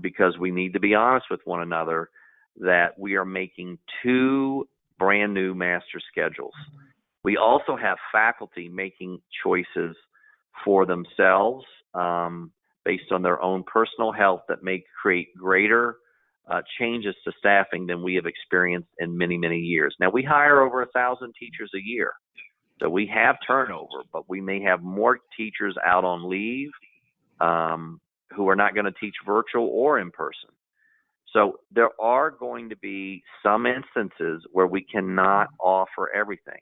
because we need to be honest with one another, that we are making 2 brand new master schedules. We also have faculty making choices for themselves based on their own personal health that may create greater changes to staffing than we have experienced in many, many years. Now, we hire over 1,000 teachers a year, so we have turnover, but we may have more teachers out on leave who are not going to teach virtual or in person. So there are going to be some instances where we cannot offer everything.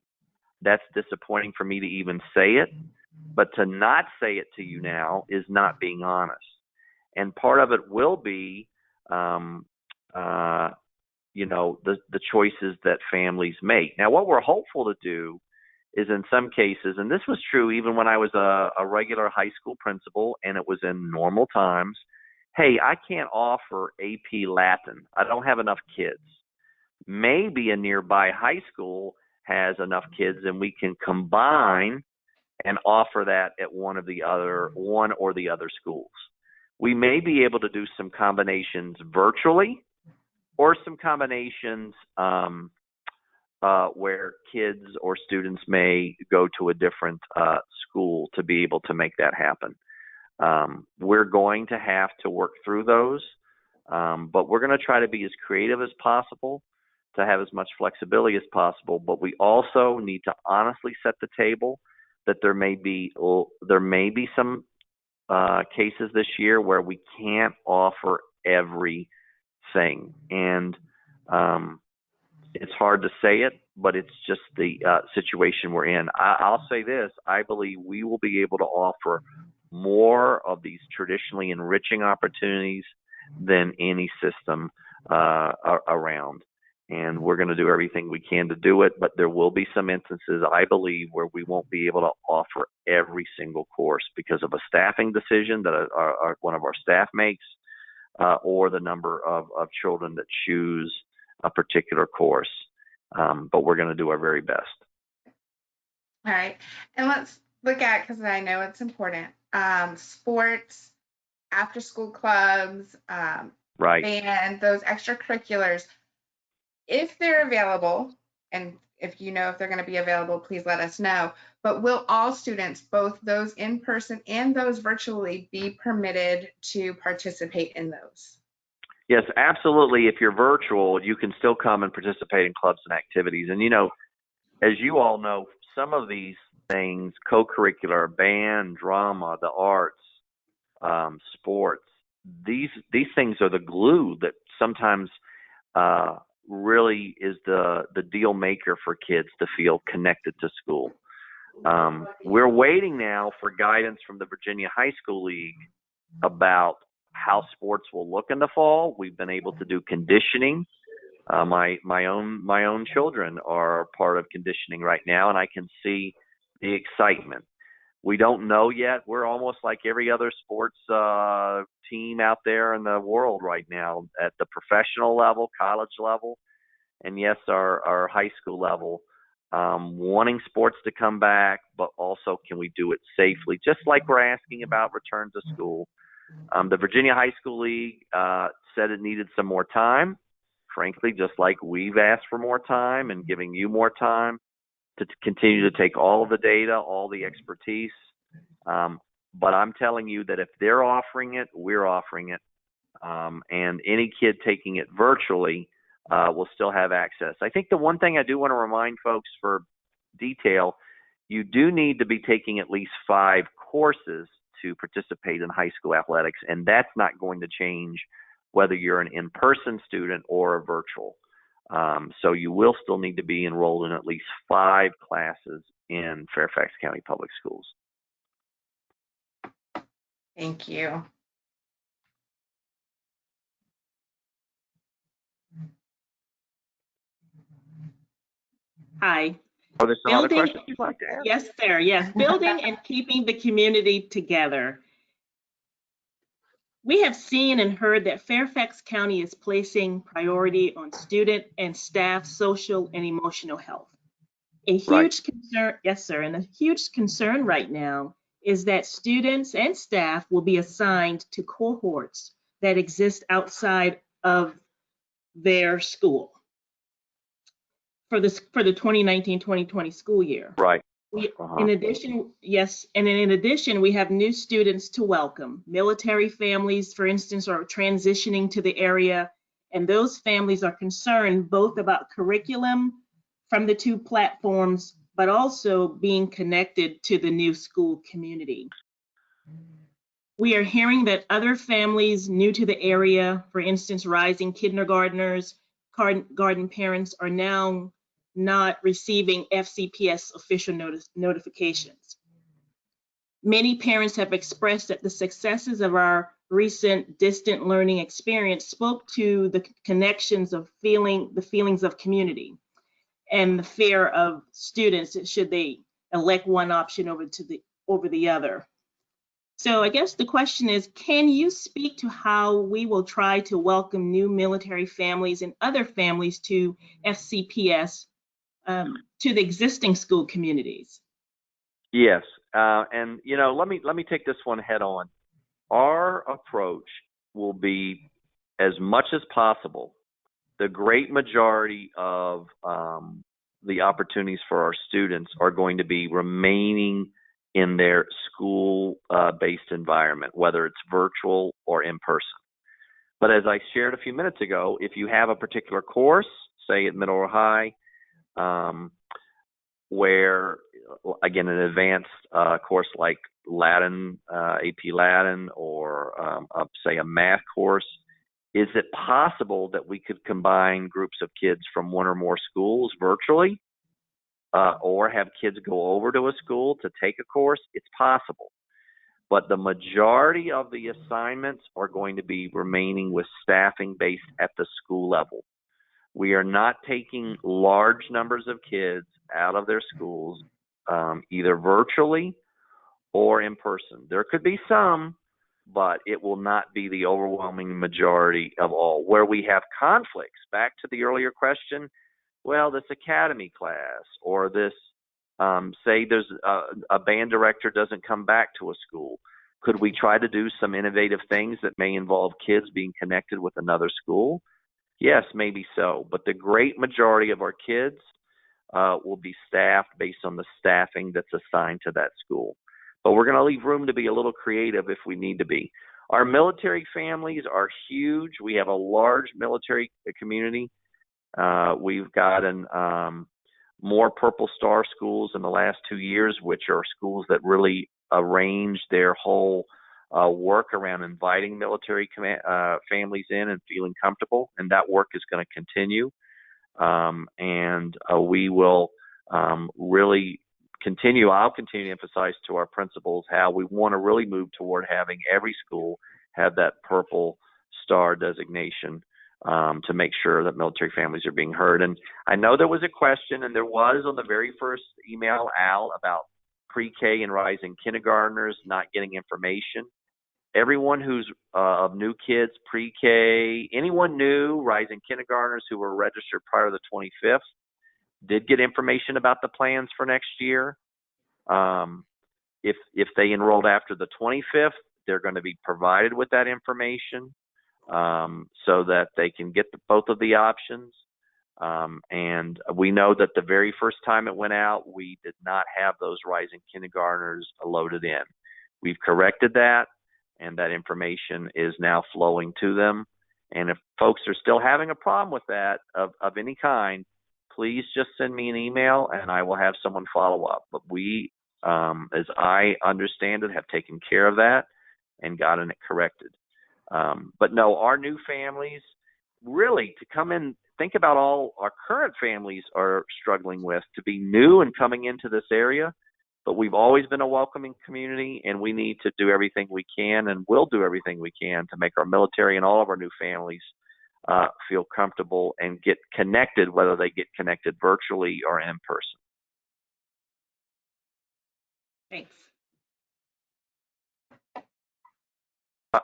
That's disappointing for me to even say it, but to not say it to you now is not being honest. And part of it will be, the choices that families make. Now, what we're hopeful to do is in some cases, and this was true even when I was a regular high school principal and it was in normal times, hey, I can't offer AP Latin. I don't have enough kids. Maybe a nearby high school has enough kids and we can combine and offer that at one or the other schools. We may be able to do some combinations virtually or some combinations where kids or students may go to a different school to be able to make that happen. We're going to have to work through those, but we're going to try to be as creative as possible, to have as much flexibility as possible. But we also need to honestly set the table that there may be some cases this year where we can't offer everything, and it's hard to say it, but it's just the situation we're in. I'll say this: I believe we will be able to offer more of these traditionally enriching opportunities than any system around. And we're going to do everything we can to do it, but there will be some instances, I believe, where we won't be able to offer every single course because of a staffing decision that one of our staff makes, or the number of children that choose a particular course. But we're going to do our very best. All right. And let's look at, because I know it's important, sports, after-school clubs, Right. band, those extracurriculars. If they're available, and if you know if they're going to be available, please let us know. But will all students, both those in person and those virtually, be permitted to participate in those? Yes, absolutely. If you're virtual, you can still come and participate in clubs and activities. And, as you all know, some of these things, co-curricular, band, drama, the arts, sports, these things are the glue that sometimes really is the deal maker for kids to feel connected to school. We're waiting now for guidance from the Virginia High School League about how sports will look in the fall. We've been able to do conditioning. My own children are part of conditioning right now, and I can see the excitement. We don't know yet. We're almost like every other sports team out there in the world right now, at the professional level, college level, and yes, our high school level, wanting sports to come back, but also can we do it safely, just like we're asking about return to school. The Virginia High School League said it needed some more time, frankly, just like we've asked for more time and giving you more time to continue to take all of the data, all the expertise. But I'm telling you that if they're offering it, we're offering it. and any kid taking it virtually will still have access. I think the one thing I do want to remind folks for detail, you do need to be taking at least 5 courses to participate in high school athletics, and that's not going to change whether you're an in-person student or a virtual. So you will still need to be enrolled in at least 5 classes in Fairfax County Public Schools. Thank you. Hi. Are there some other Building- questions you'd like to ask? Yes, sir. Yes. Building and keeping the community together. We have seen and heard that Fairfax County is placing priority on student and staff social and emotional health. A huge concern, yes, sir, and a huge concern right now is that students and staff will be assigned to cohorts that exist outside of their school for the 2019-2020 school year. Right. In addition, yes, and in addition, we have new students to welcome. Military families, for instance, are transitioning to the area, and those families are concerned both about curriculum from the 2 platforms, but also being connected to the new school community. We are hearing that other families new to the area, for instance, rising kindergartners, garden parents, are now not receiving FCPS official notifications. Many parents have expressed that the successes of our recent distant learning experience spoke to the connections of the feelings of community and the fear of students should they elect one option over the other. So I guess the question is, can you speak to how we will try to welcome new military families and other families to FCPS, to the existing school communities? Yes, and let me take this one head on. Our approach will be, as much as possible, the great majority of the opportunities for our students are going to be remaining in their school-based environment, whether it's virtual or in person. But as I shared a few minutes ago, if you have a particular course, say at middle or high, where, again, an advanced course like Latin, AP Latin, or say a math course, is it possible that we could combine groups of kids from 1 or more schools virtually, or have kids go over to a school to take a course? It's possible. But the majority of the assignments are going to be remaining with staffing based at the school level. We are not taking large numbers of kids out of their schools, either virtually or in person. There could be some, but it will not be the overwhelming majority of all. Where we have conflicts, back to the earlier question, well, this academy class, or this, say there's a band director doesn't come back to a school. Could we try to do some innovative things that may involve kids being connected with another school? Yes, maybe so. But the great majority of our kids will be staffed based on the staffing that's assigned to that school. But we're going to leave room to be a little creative if we need to be. Our military families are huge. We have a large military community. We've gotten more Purple Star schools in the last 2 years, which are schools that really arrange their whole work around inviting military families in and feeling comfortable, and that work is going to continue. We will really continue. I'll continue to emphasize to our principals how we want to really move toward having every school have that Purple Star designation to make sure that military families are being heard. And I know there was a question, and there was on the very first email, Al, about pre-K and rising kindergartners not getting information. Everyone who's of new kids, pre-K, anyone new, rising kindergartners who were registered prior to the 25th, did get information about the plans for next year. If they enrolled after the 25th, they're going to be provided with that information so that they can get both of the options. And we know that the very first time it went out, we did not have those rising kindergartners loaded in. We've corrected that, and that information is now flowing to them. And if folks are still having a problem with that of any kind, please just send me an email and I will have someone follow up. But we, as I understand it, have taken care of that and gotten it corrected. But no, our new families, really, to come in, think about all our current families are struggling with, to be new and coming into this area. But we've always been a welcoming community, and we need to do everything we can and will do everything we can to make our military and all of our new families feel comfortable and get connected, whether they get connected virtually or in person. Thanks.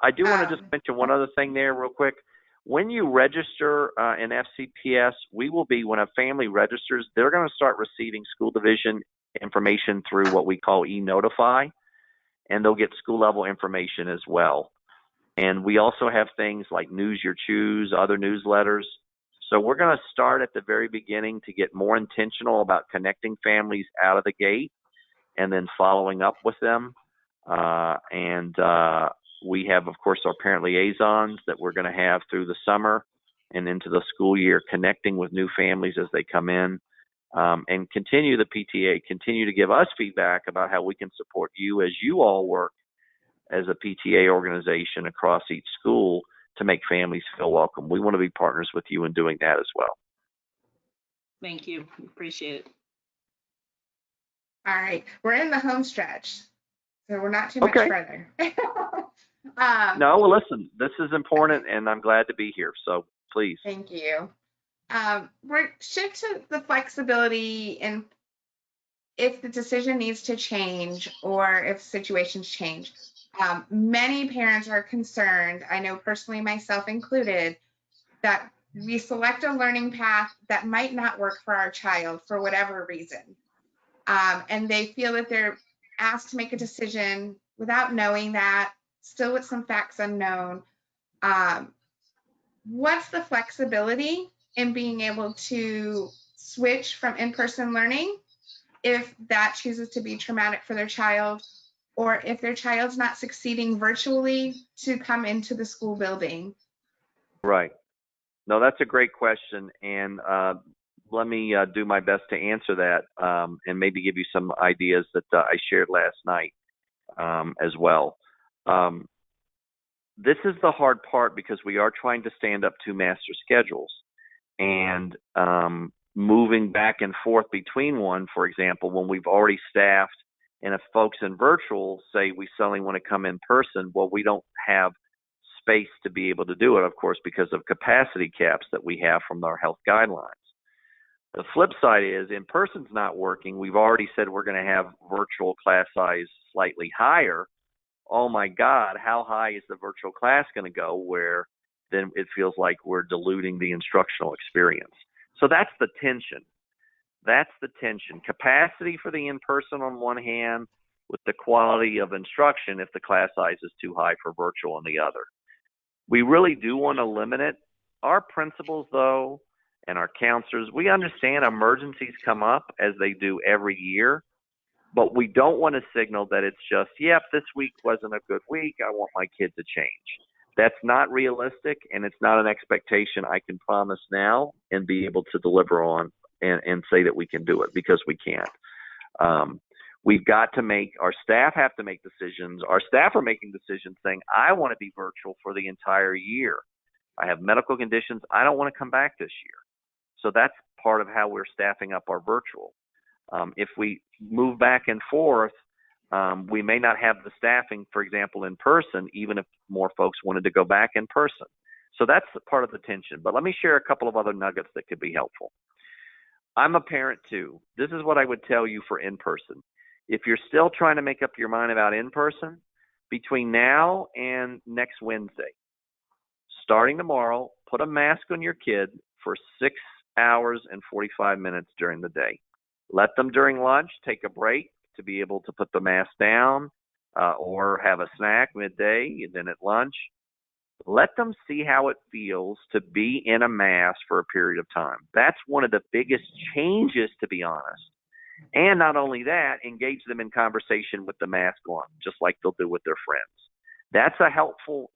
I do want to just mention one other thing there real quick. When you register in FCPS, when a family registers, they're going to start receiving school division information through what we call e-notify, and they'll get school level information as well. And we also have things like News Your Choose, other newsletters. So we're going to start at the very beginning to get more intentional about connecting families out of the gate and then following up with them. We have, of course, our parent liaisons that we're going to have through the summer and into the school year, connecting with new families as they come in, and continue the PTA, continue to give us feedback about how we can support you as you all work as a PTA organization across each school to make families feel welcome. We want to be partners with you in doing that as well. Thank you. Appreciate it. All right, we're in the home stretch, so we're not too much Okay. further. No, well, listen, this is important, and I'm glad to be here. So please. Thank you. We're shift to the flexibility in if the decision needs to change or if situations change. Many parents are concerned, I know personally myself included, that we select a learning path that might not work for our child for whatever reason. And they feel that they're asked to make a decision without knowing that, still with some facts unknown. What's the flexibility in being able to switch from in-person learning if that chooses to be traumatic for their child, or if their child's not succeeding virtually to come into the school building? Right. No, that's a great question. And let me do my best to answer that and maybe give you some ideas that I shared last night as well. This is the hard part because we are trying to stand up two master schedules, and moving back and forth between one, for example, when we've already staffed, and if folks in virtual say we suddenly want to come in person, well, we don't have space to be able to do it, of course, because of capacity caps that we have from our health guidelines. The flip side is in person's not working. We've already said we're going to have virtual class size slightly higher. Oh my God, how high is the virtual class going to go where then it feels like we're diluting the instructional experience? So that's the tension. That's the tension. Capacity for the in-person on one hand with the quality of instruction if the class size is too high for virtual on the other. We really do want to limit it. Our principals, though, and our counselors, we understand emergencies come up as they do every year, but we don't want to signal that it's just, yep, this week wasn't a good week, I want my kid to change. That's not realistic, and it's not an expectation I can promise now and be able to deliver on and say that we can do it, because we can't. We've got to make, our staff have to make decisions. Our staff are making decisions saying, I want to be virtual for the entire year. I have medical conditions. I don't want to come back this year. So that's part of how we're staffing up our virtual. If we move back and forth, we may not have the staffing, for example, in person, even if more folks wanted to go back in person. So that's part of the tension. But let me share a couple of other nuggets that could be helpful. I'm a parent too. This is what I would tell you for in-person. If you're still trying to make up your mind about in-person, between now and next Wednesday, starting tomorrow, put a mask on your kid for 6 hours and 45 minutes during the day. Let them during lunch take a break to be able to put the mask down or have a snack midday and then at lunch. Let them see how it feels to be in a mask for a period of time. That's one of the biggest changes, to be honest. And not only that, engage them in conversation with the mask on, just like they'll do with their friends. That's a helpful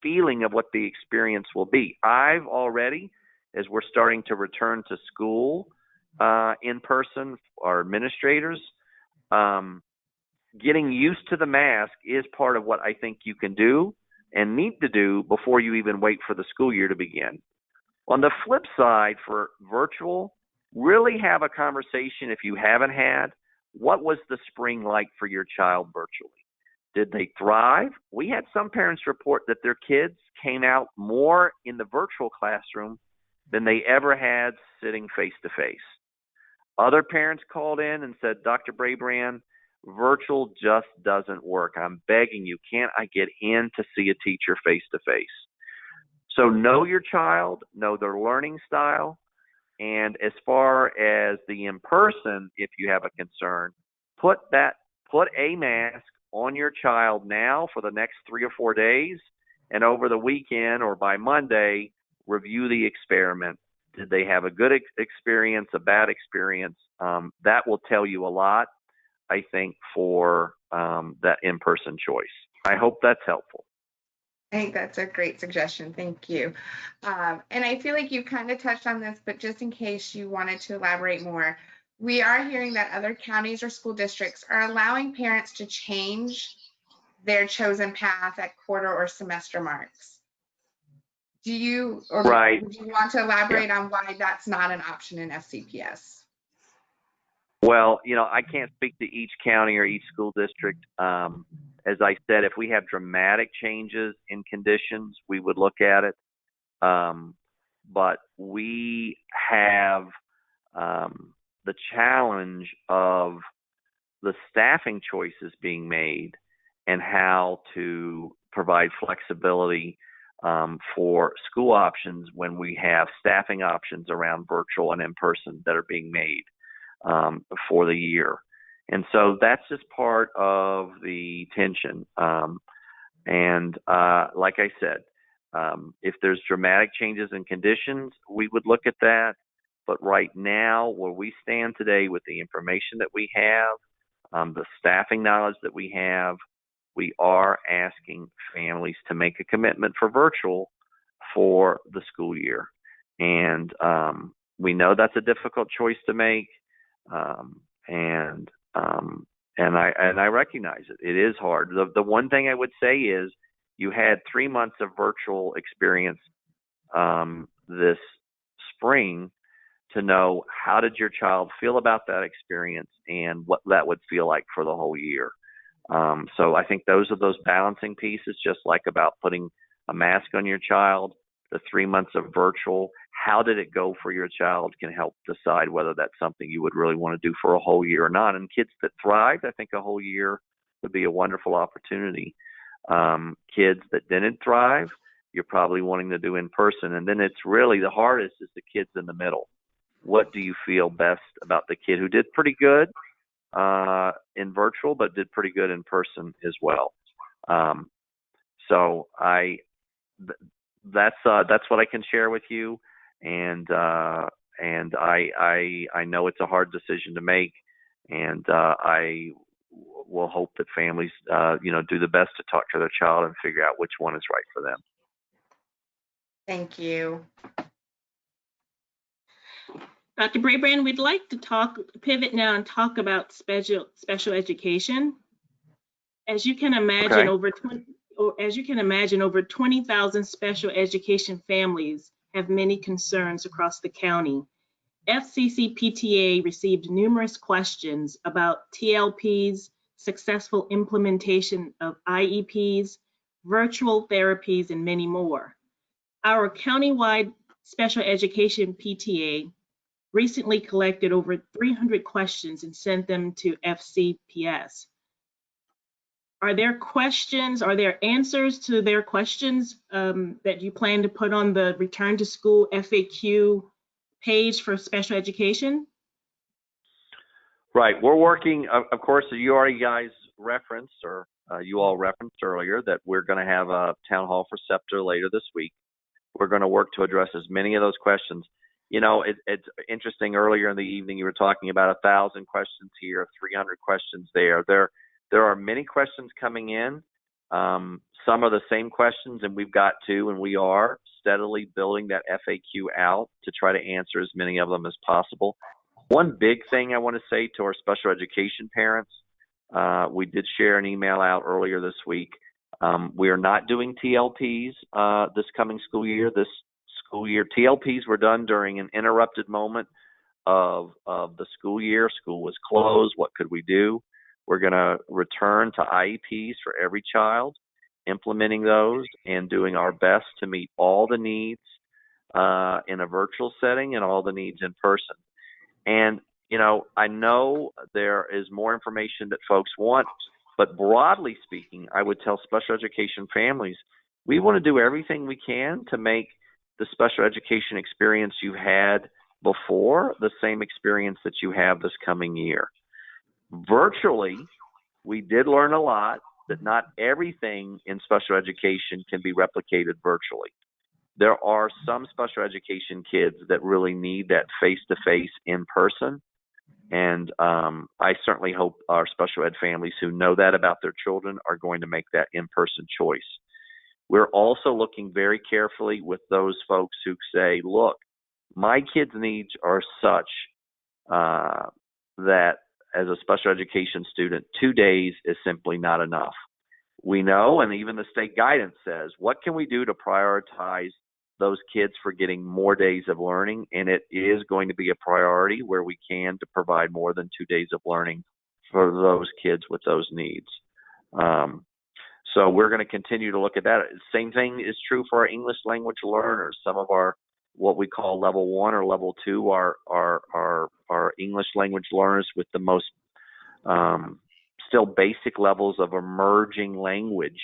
feeling of what the experience will be. I've already, as we're starting to return to school in person, our administrators, getting used to the mask is part of what I think you can do and need to do before you even wait for the school year to begin. On the flip side, for virtual, really have a conversation if you haven't had. What was the spring like for your child virtually? Did they thrive? We had some parents report that their kids came out more in the virtual classroom than they ever had sitting face to face. Other parents called in and said, Dr. Brabrand, virtual just doesn't work. I'm begging you, can't I get in to see a teacher face to face? So know your child, know their learning style, and as far as the in-person, if you have a concern, put a mask on your child now for the next 3 or 4 days, and over the weekend or by Monday, review the experiment. Did they have a good experience, a bad experience? That will tell you a lot, I think, for that in-person choice. I hope that's helpful. I think that's a great suggestion. Thank you. And I feel like you kind of touched on this, but just in case you wanted to elaborate more, we are hearing that other counties or school districts are allowing parents to change their chosen path at quarter or semester marks. Do you, or Right. do you want to elaborate on why that's not an option in FCPS? Well, I can't speak to each county or each school district. As I said, if we have dramatic changes in conditions, we would look at it. But we have the challenge of the staffing choices being made and how to provide flexibility for school options when we have staffing options around virtual and in-person that are being made for the year. And so that's just part of the tension. And like I said, if there's dramatic changes in conditions, we would look at that. But right now, where we stand today with the information that we have, the staffing knowledge that we have, we are asking families to make a commitment for virtual for the school year. And we know that's a difficult choice to make. And I recognize it. It is hard. The one thing I would say is you had 3 months of virtual experience this spring to know how did your child feel about that experience and what that would feel like for the whole year. So I think those are those balancing pieces, just like about putting a mask on your child, the 3 months of virtual, how did it go for your child can help decide whether that's something you would really want to do for a whole year or not. And kids that thrived, I think a whole year would be a wonderful opportunity. Kids that didn't thrive, you're probably wanting to do in person. And then it's really the hardest is the kids in the middle. What do you feel best about the kid who did pretty good in virtual, but did pretty good in person as well? So that's what I can share with you. And I know it's a hard decision to make, and I will hope that families, do the best to talk to their child and figure out which one is right for them. Thank you. Dr. Brabrand, we'd like to pivot now and talk about special education. As you can imagine, over 20,000 special education families have many concerns across the county. FCCPTA received numerous questions about TLPs, successful implementation of IEPs, virtual therapies, and many more. Our countywide special education PTA recently collected over 300 questions and sent them to FCPS. Are there answers to their questions that you plan to put on the Return to School FAQ page for special education? Right. We're working, of course, you already guys referenced, or you all referenced earlier, that we're going to have a town hall for SEPTA later this week. We're going to work to address as many of those questions. It's interesting. Earlier in the evening, you were talking about 1,000 questions here, 300 questions there. There are many questions coming in. Some are the same questions, and we've got to, and we are steadily building that FAQ out to try to answer as many of them as possible. One big thing I want to say to our special education parents, we did share an email out earlier this week. We are not doing TLPs this coming school year. This school year, TLPs were done during an interrupted moment of the school year. School was closed. What could we do? We're going to return to IEPs for every child, implementing those and doing our best to meet all the needs in a virtual setting and all the needs in person. And, you know, I know there is more information that folks want, but broadly speaking, I would tell special education families, we want to do everything we can to make the special education experience you had before the same experience that you have this coming year. Virtually, we did learn a lot that not everything in special education can be replicated virtually. There are some special education kids that really need that face-to-face in person. And I certainly hope our special ed families who know that about their children are going to make that in-person choice. We're also looking very carefully with those folks who say, look, my kids' needs are such that as a special education student, 2 days is simply not enough. We know, and even the state guidance says, what can we do to prioritize those kids for getting more days of learning? And it is going to be a priority where we can to provide more than 2 days of learning for those kids with those needs. So we're going to continue to look at that. Same thing is true for our English language learners. Some of our what we call level 1 or level 2 are English language learners with the most still basic levels of emerging language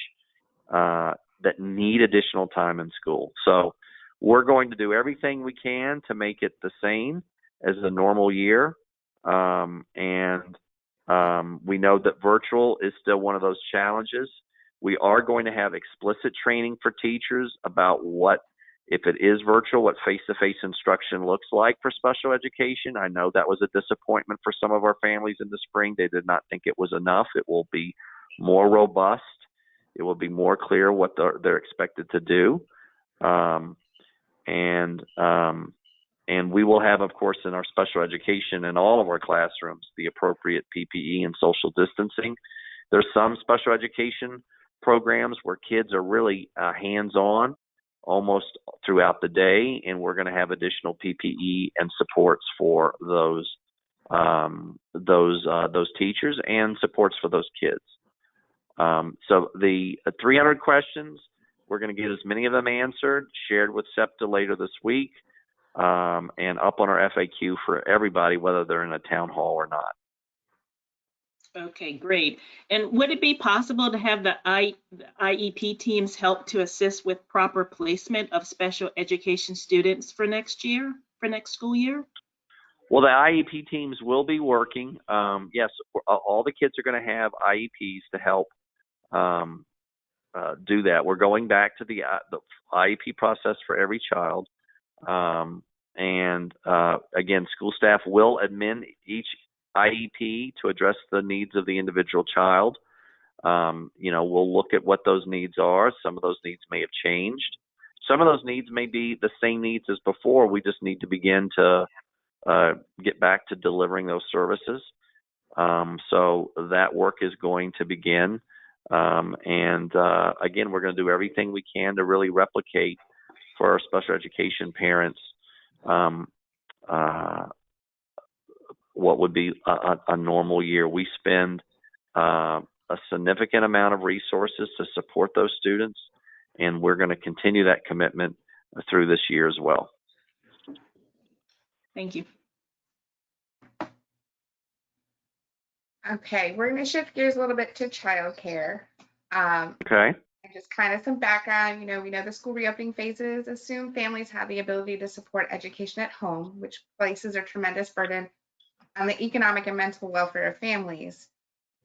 that need additional time in school. So we're going to do everything we can to make it the same as a normal year. And we know that virtual is still one of those challenges. We are going to have explicit training for teachers about what, if it is virtual, what face-to-face instruction looks like for special education. I know that was a disappointment for some of our families in the spring. They did not think it was enough. It will be more robust. It will be more clear what they're expected to do. And we will have, of course, in our special education in all of our classrooms, the appropriate PPE and social distancing. There's some special education programs where kids are really hands-on almost throughout the day, and we're going to have additional PPE and supports for those teachers and supports for those kids. So the 300 questions, we're going to get as many of them answered, shared with SEPTA later this week, and up on our FAQ for everybody, whether they're in a town hall or not. Okay, great. And would it be possible to have the IEP teams help to assist with proper placement of special education students for next school year? Well, the IEP teams will be working. Yes, all the kids are going to have IEPs to help do that. We're going back to the IEP process for every child. And again, school staff will admin each IEP to address the needs of the individual child. We'll look at what those needs are. Some of those needs may have changed. Some of those needs may be the same needs as before. We just need to begin to get back to delivering those services. So that work is going to begin. Again, we're going to do everything we can to really replicate for our special education parents what would be a normal year. We spend a significant amount of resources to support those students, and we're going to continue that commitment through this year as well. Thank you. Okay, we're going to shift gears a little bit to childcare. Okay. And just kind of some background, we know the school reopening phases assume families have the ability to support education at home, which places a tremendous burden on the economic and mental welfare of families.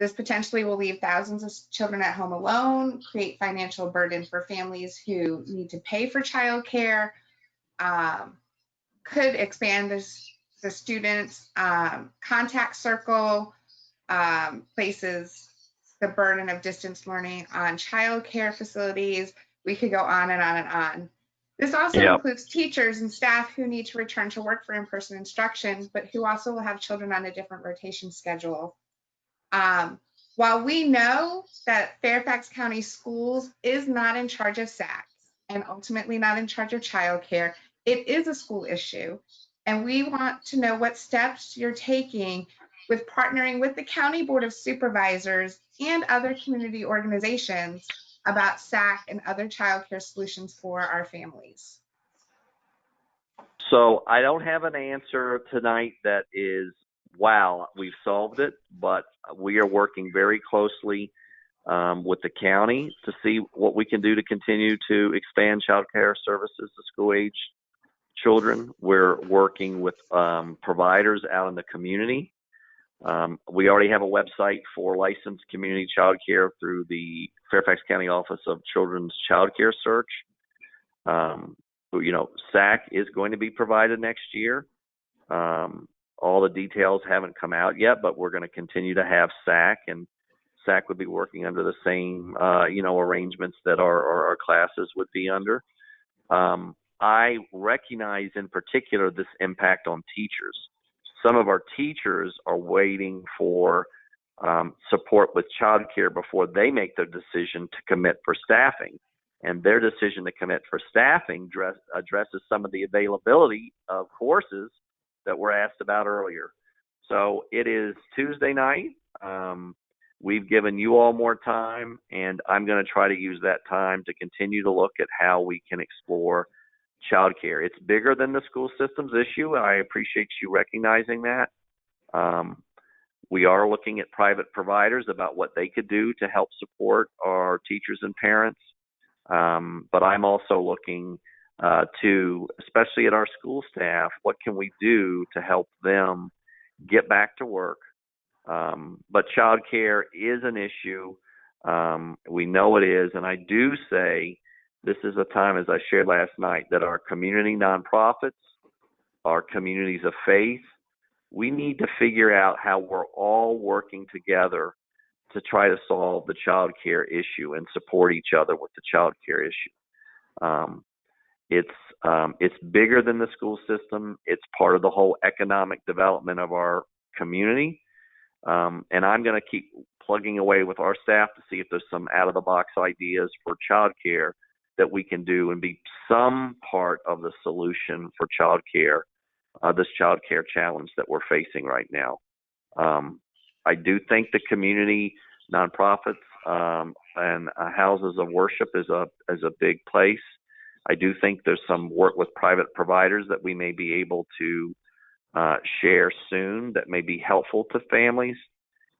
This potentially will leave thousands of children at home alone, create financial burden for families who need to pay for childcare, could expand the students' contact circle, places the burden of distance learning on childcare facilities. We could go on and on and on. This also Yep. includes teachers and staff who need to return to work for in-person instruction, but who also will have children on a different rotation schedule. While we know that Fairfax County Schools is not in charge of SACs and ultimately not in charge of childcare, it is a school issue. And we want to know what steps you're taking with partnering with the County Board of Supervisors and other community organizations about SAC and other childcare solutions for our families. So I don't have an answer tonight that is, wow, we've solved it, but we are working very closely with the county to see what we can do to continue to expand child care services to school-aged children. We're working with providers out in the community. We already have a website for licensed community child care through the Fairfax County Office of Children's Child Care Search. SAC is going to be provided next year. All the details haven't come out yet, but we're going to continue to have SAC, and SAC would be working under the same, arrangements that our classes would be under. I recognize in particular this impact on teachers. Some of our teachers are waiting for support with childcare before they make their decision to commit for staffing. And their decision to commit for staffing addresses some of the availability of courses that were asked about earlier. So it is Tuesday night. We've given you all more time, and I'm going to try to use that time to continue to look at how we can explore childcare. It's bigger than the school systems issue. I appreciate you recognizing that. We are looking at private providers about what they could do to help support our teachers and parents. But I'm also looking to, especially at our school staff, what can we do to help them get back to work? But childcare is an issue. We know it is. And I do say this is a time, as I shared last night, that our community nonprofits, our communities of faith, we need to figure out how we're all working together to try to solve the child care issue and support each other with the child care issue. It's bigger than the school system. It's part of the whole economic development of our community. And I'm going to keep plugging away with our staff to see if there's some out-of-the-box ideas for child care that we can do and be some part of the solution for child care, this child care challenge that we're facing right now. I do think the community nonprofits and houses of worship is a big place. I do think there's some work with private providers that we may be able to share soon that may be helpful to families.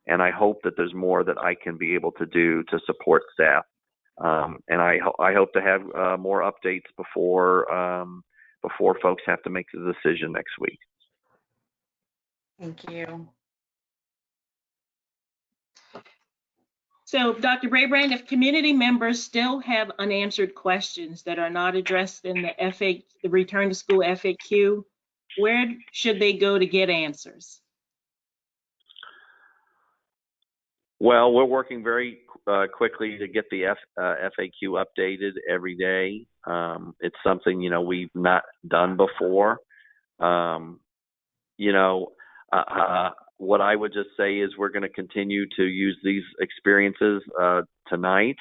And I hope that there's more that I can be able to do to support staff. And I hope to have more updates before folks have to make the decision next week. Thank you. So, Dr. Brabrand, if community members still have unanswered questions that are not addressed in the Return to School FAQ, where should they go to get answers? Well, we're working very quickly to get the FAQ updated every day. It's something, we've not done before. What I would just say is we're going to continue to use these experiences tonight.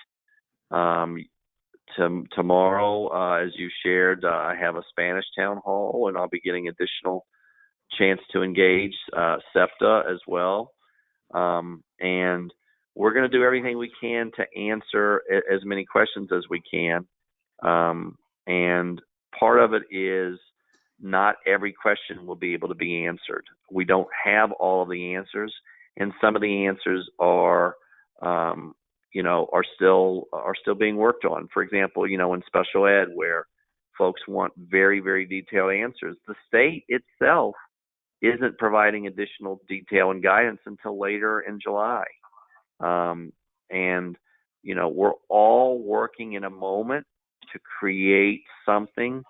Tomorrow, as you shared, I have a Spanish town hall, and I'll be getting additional chance to engage SEPTA as well. And we're going to do everything we can to answer as many questions as we can. And part of it is not every question will be able to be answered. We don't have all of the answers, and some of the answers are still being worked on. For example, in special ed, where folks want very, very detailed answers, the state itself isn't providing additional detail and guidance until later in July. We're all working in a moment to create something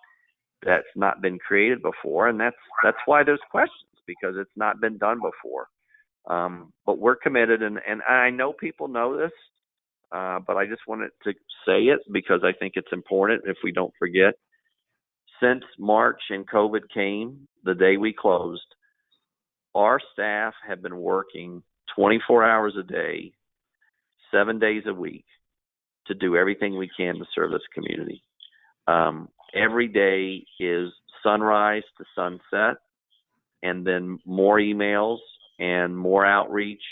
that's not been created before, and that's why there's questions, because it's not been done before. But we're committed, and I know people know this, but I just wanted to say it because I think it's important if we don't forget. Since March and COVID came, the day we closed, our staff have been working 24 hours a day, 7 days a week to do everything we can to serve this community. Every day is sunrise to sunset, and then more emails and more outreach.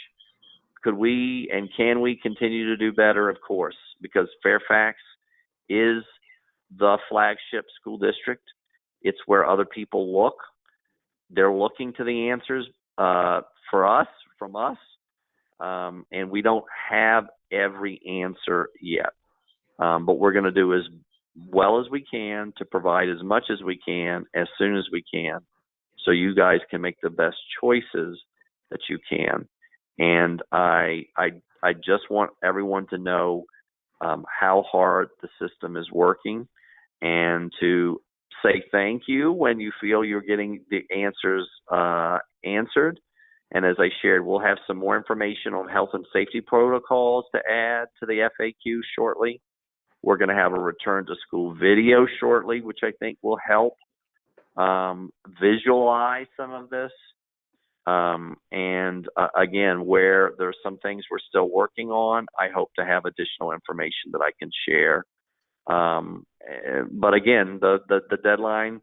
Could we and can we continue to do better? Of course, because Fairfax is the flagship school district. It's where other people look. They're looking to the answers from us, and we don't have every answer yet. But we're going to do as well as we can to provide as much as we can as soon as we can, so you guys can make the best choices that you can. And I just want everyone to know how hard the system is working, and to say thank you when you feel you're getting the answers answered. And as I shared, we'll have some more information on health and safety protocols to add to the FAQ shortly. We're going to have a return to school video shortly, which I think will help visualize some of this. Again, where there's some things we're still working on, I hope to have additional information that I can share. But again, the deadline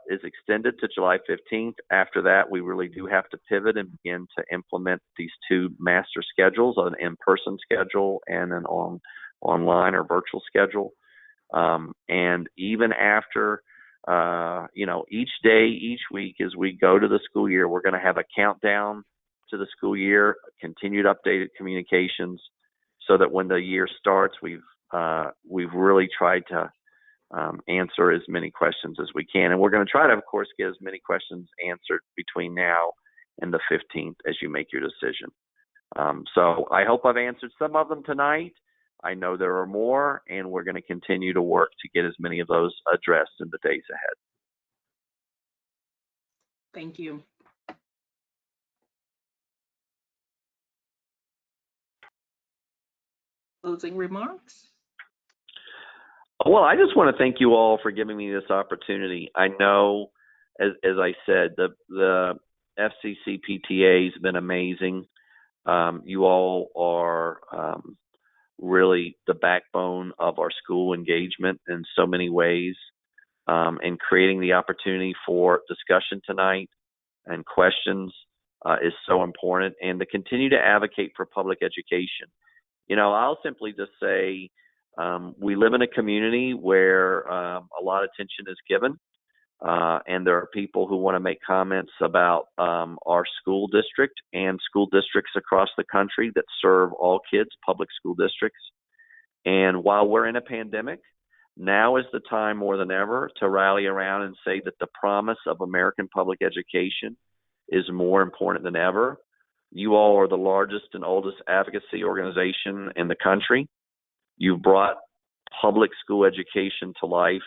is extended to July 15th. After that, we really do have to pivot and begin to implement these two master schedules, an in-person schedule and an online or virtual schedule. And even after, each day, each week, as we go to the school year, we're going to have a countdown to the school year, continued updated communications, so that when the year starts, we've really tried to answer as many questions as we can. And we're going to try to, of course, get as many questions answered between now and the 15th as you make your decision. So I hope I've answered some of them tonight. I know there are more, and we're going to continue to work to get as many of those addressed in the days ahead. Thank you. Closing remarks? Well, I just want to thank you all for giving me this opportunity. I know, as I said, the FCCPTA has been amazing. You all are really the backbone of our school engagement in so many ways, and creating the opportunity for discussion tonight and questions is so important, and to continue to advocate for public education. I'll simply just say we live in a community where a lot of attention is given, and there are people who want to make comments about our school district and school districts across the country that serve all kids, public school districts. And while we're in a pandemic, now is the time more than ever to rally around and say that the promise of American public education is more important than ever. You all are the largest and oldest advocacy organization in the country. You've brought public school education to life,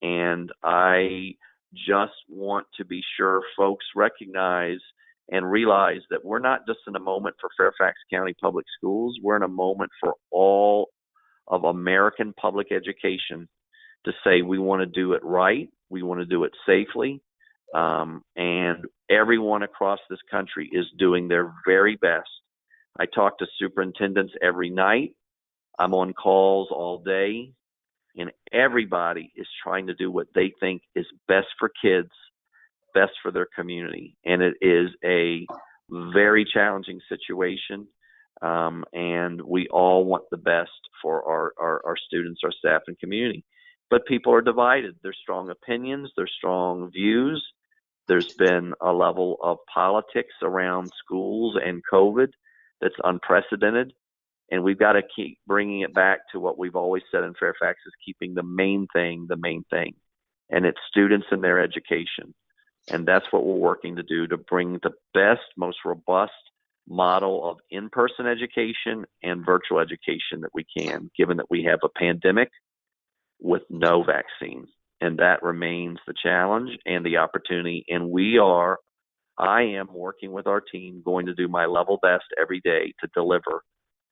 and I just want to be sure folks recognize and realize that we're not just in a moment for Fairfax County Public Schools. We're in a moment for all of American public education to say we want to do it right, we want to do it safely, and everyone across this country is doing their very best. I talk to superintendents every night. I'm on calls all day, and everybody is trying to do what they think is best for kids, best for their community. And it is a very challenging situation, and we all want the best for our students, our staff, and community. But people are divided. There's strong opinions, there's strong views. There's been a level of politics around schools and COVID that's unprecedented. And we've got to keep bringing it back to what we've always said in Fairfax is keeping the main thing. And it's students and their education. And that's what we're working to do, to bring the best, most robust model of in-person education and virtual education that we can, given that we have a pandemic with no vaccine. And that remains the challenge and the opportunity. And we are I am working with our team, going to do my level best every day to deliver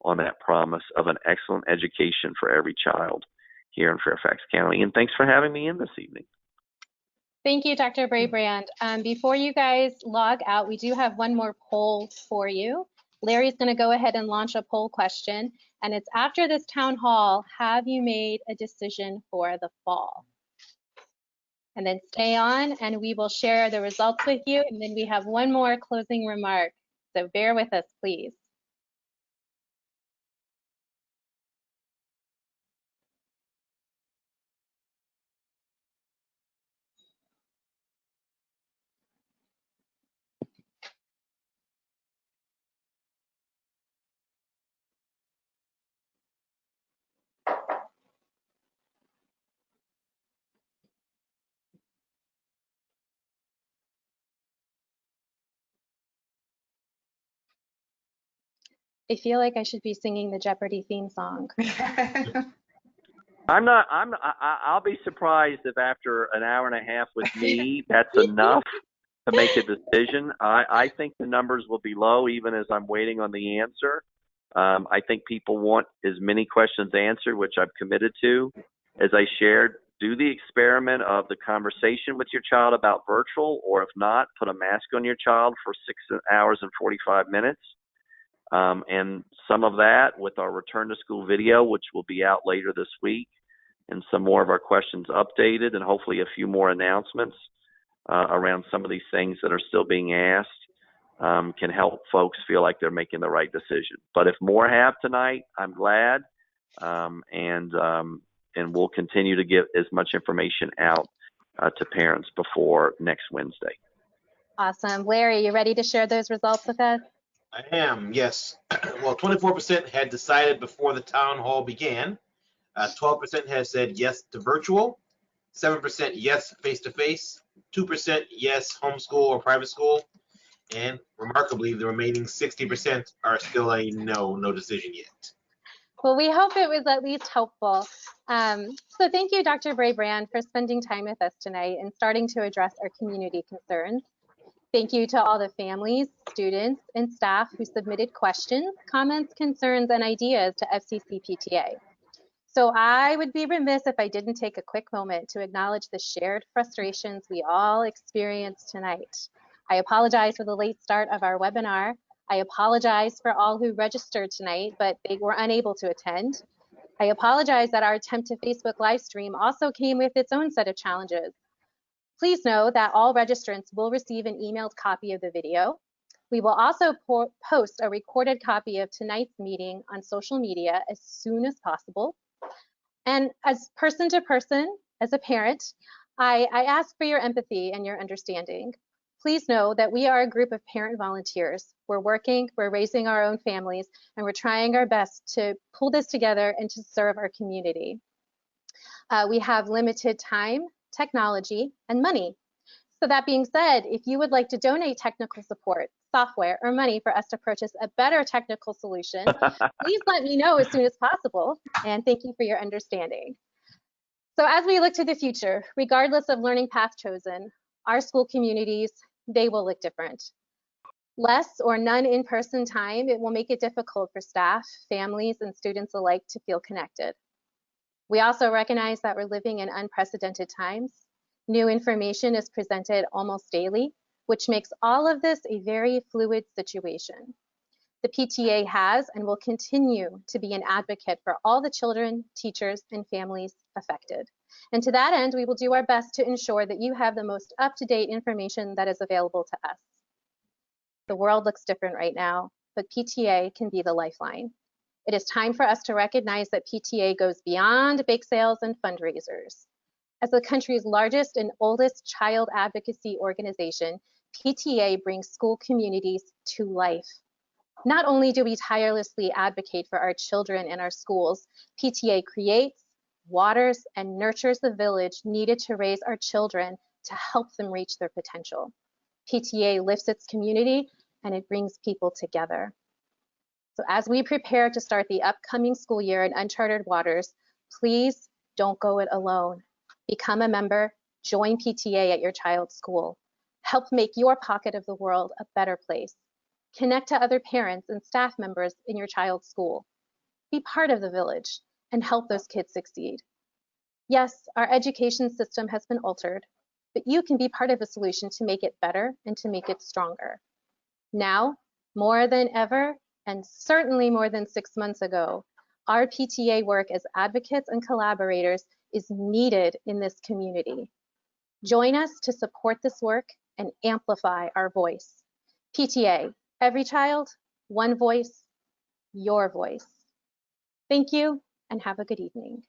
on that promise of an excellent education for every child here in Fairfax County. And thanks for having me in this evening. Thank you, Dr. Brabrand. Before you guys log out, we do have one more poll for you. Larry's going to go ahead and launch a poll question, and it's after this town hall, have you made a decision for the fall? And then stay on and we will share the results with you. And then we have one more closing remark. So bear with us, please. I feel like I should be singing the Jeopardy theme song. I'll be surprised if after an hour and a half with me, that's enough to make a decision. I think the numbers will be low even as I'm waiting on the answer. I think people want as many questions answered, which I've committed to. As I shared, do the experiment of the conversation with your child about virtual, or if not, put a mask on your child for 6 hours and 45 minutes. And some of that with our return to school video, which will be out later this week, and some more of our questions updated, and hopefully a few more announcements around some of these things that are still being asked, can help folks feel like they're making the right decision. But if more have tonight, I'm glad, and we'll continue to get as much information out to parents before next Wednesday. Awesome. Larry, you ready to share those results with us? I am, yes. Well, 24% had decided before the town hall began. 12% has said yes to virtual. 7% yes face-to-face. 2% yes homeschool or private school. And remarkably, the remaining 60% are still a no decision yet. Well, we hope it was at least helpful. So thank you, Dr. Brabrand, for spending time with us tonight and starting to address our community concerns. Thank you to all the families, students, and staff who submitted questions, comments, concerns, and ideas to FCCPTA. So I would be remiss if I didn't take a quick moment to acknowledge the shared frustrations we all experienced tonight. I apologize for the late start of our webinar. I apologize for all who registered tonight, but they were unable to attend. I apologize that our attempt to Facebook live stream also came with its own set of challenges. Please know that all registrants will receive an emailed copy of the video. We will also post a recorded copy of tonight's meeting on social media as soon as possible. And as person to person, as a parent, I ask for your empathy and your understanding. Please know that we are a group of parent volunteers. We're working, we're raising our own families, and we're trying our best to pull this together and to serve our community. We have limited time, technology, and money. So that being said, if you would like to donate technical support, software, or money for us to purchase a better technical solution, please let me know as soon as possible. And thank you for your understanding. So as we look to the future, regardless of learning path chosen, our school communities, they will look different. Less or none in-person time, it will make it difficult for staff, families, and students alike to feel connected. We also recognize that we're living in unprecedented times. New information is presented almost daily, which makes all of this a very fluid situation. The PTA has and will continue to be an advocate for all the children, teachers, and families affected. And to that end, we will do our best to ensure that you have the most up-to-date information that is available to us. The world looks different right now, but PTA can be the lifeline. It is time for us to recognize that PTA goes beyond bake sales and fundraisers. As the country's largest and oldest child advocacy organization, PTA brings school communities to life. Not only do we tirelessly advocate for our children in our schools, PTA creates, waters, and nurtures the village needed to raise our children to help them reach their potential. PTA lifts its community and it brings people together. So as we prepare to start the upcoming school year in uncharted waters, please don't go it alone. Become a member, join PTA at your child's school. Help make your pocket of the world a better place. Connect to other parents and staff members in your child's school. Be part of the village and help those kids succeed. Yes, our education system has been altered, but you can be part of a solution to make it better and to make it stronger. Now, more than ever, and certainly more than 6 months ago, our PTA work as advocates and collaborators is needed in this community. Join us to support this work and amplify our voice. PTA, every child, one voice, your voice. Thank you and have a good evening.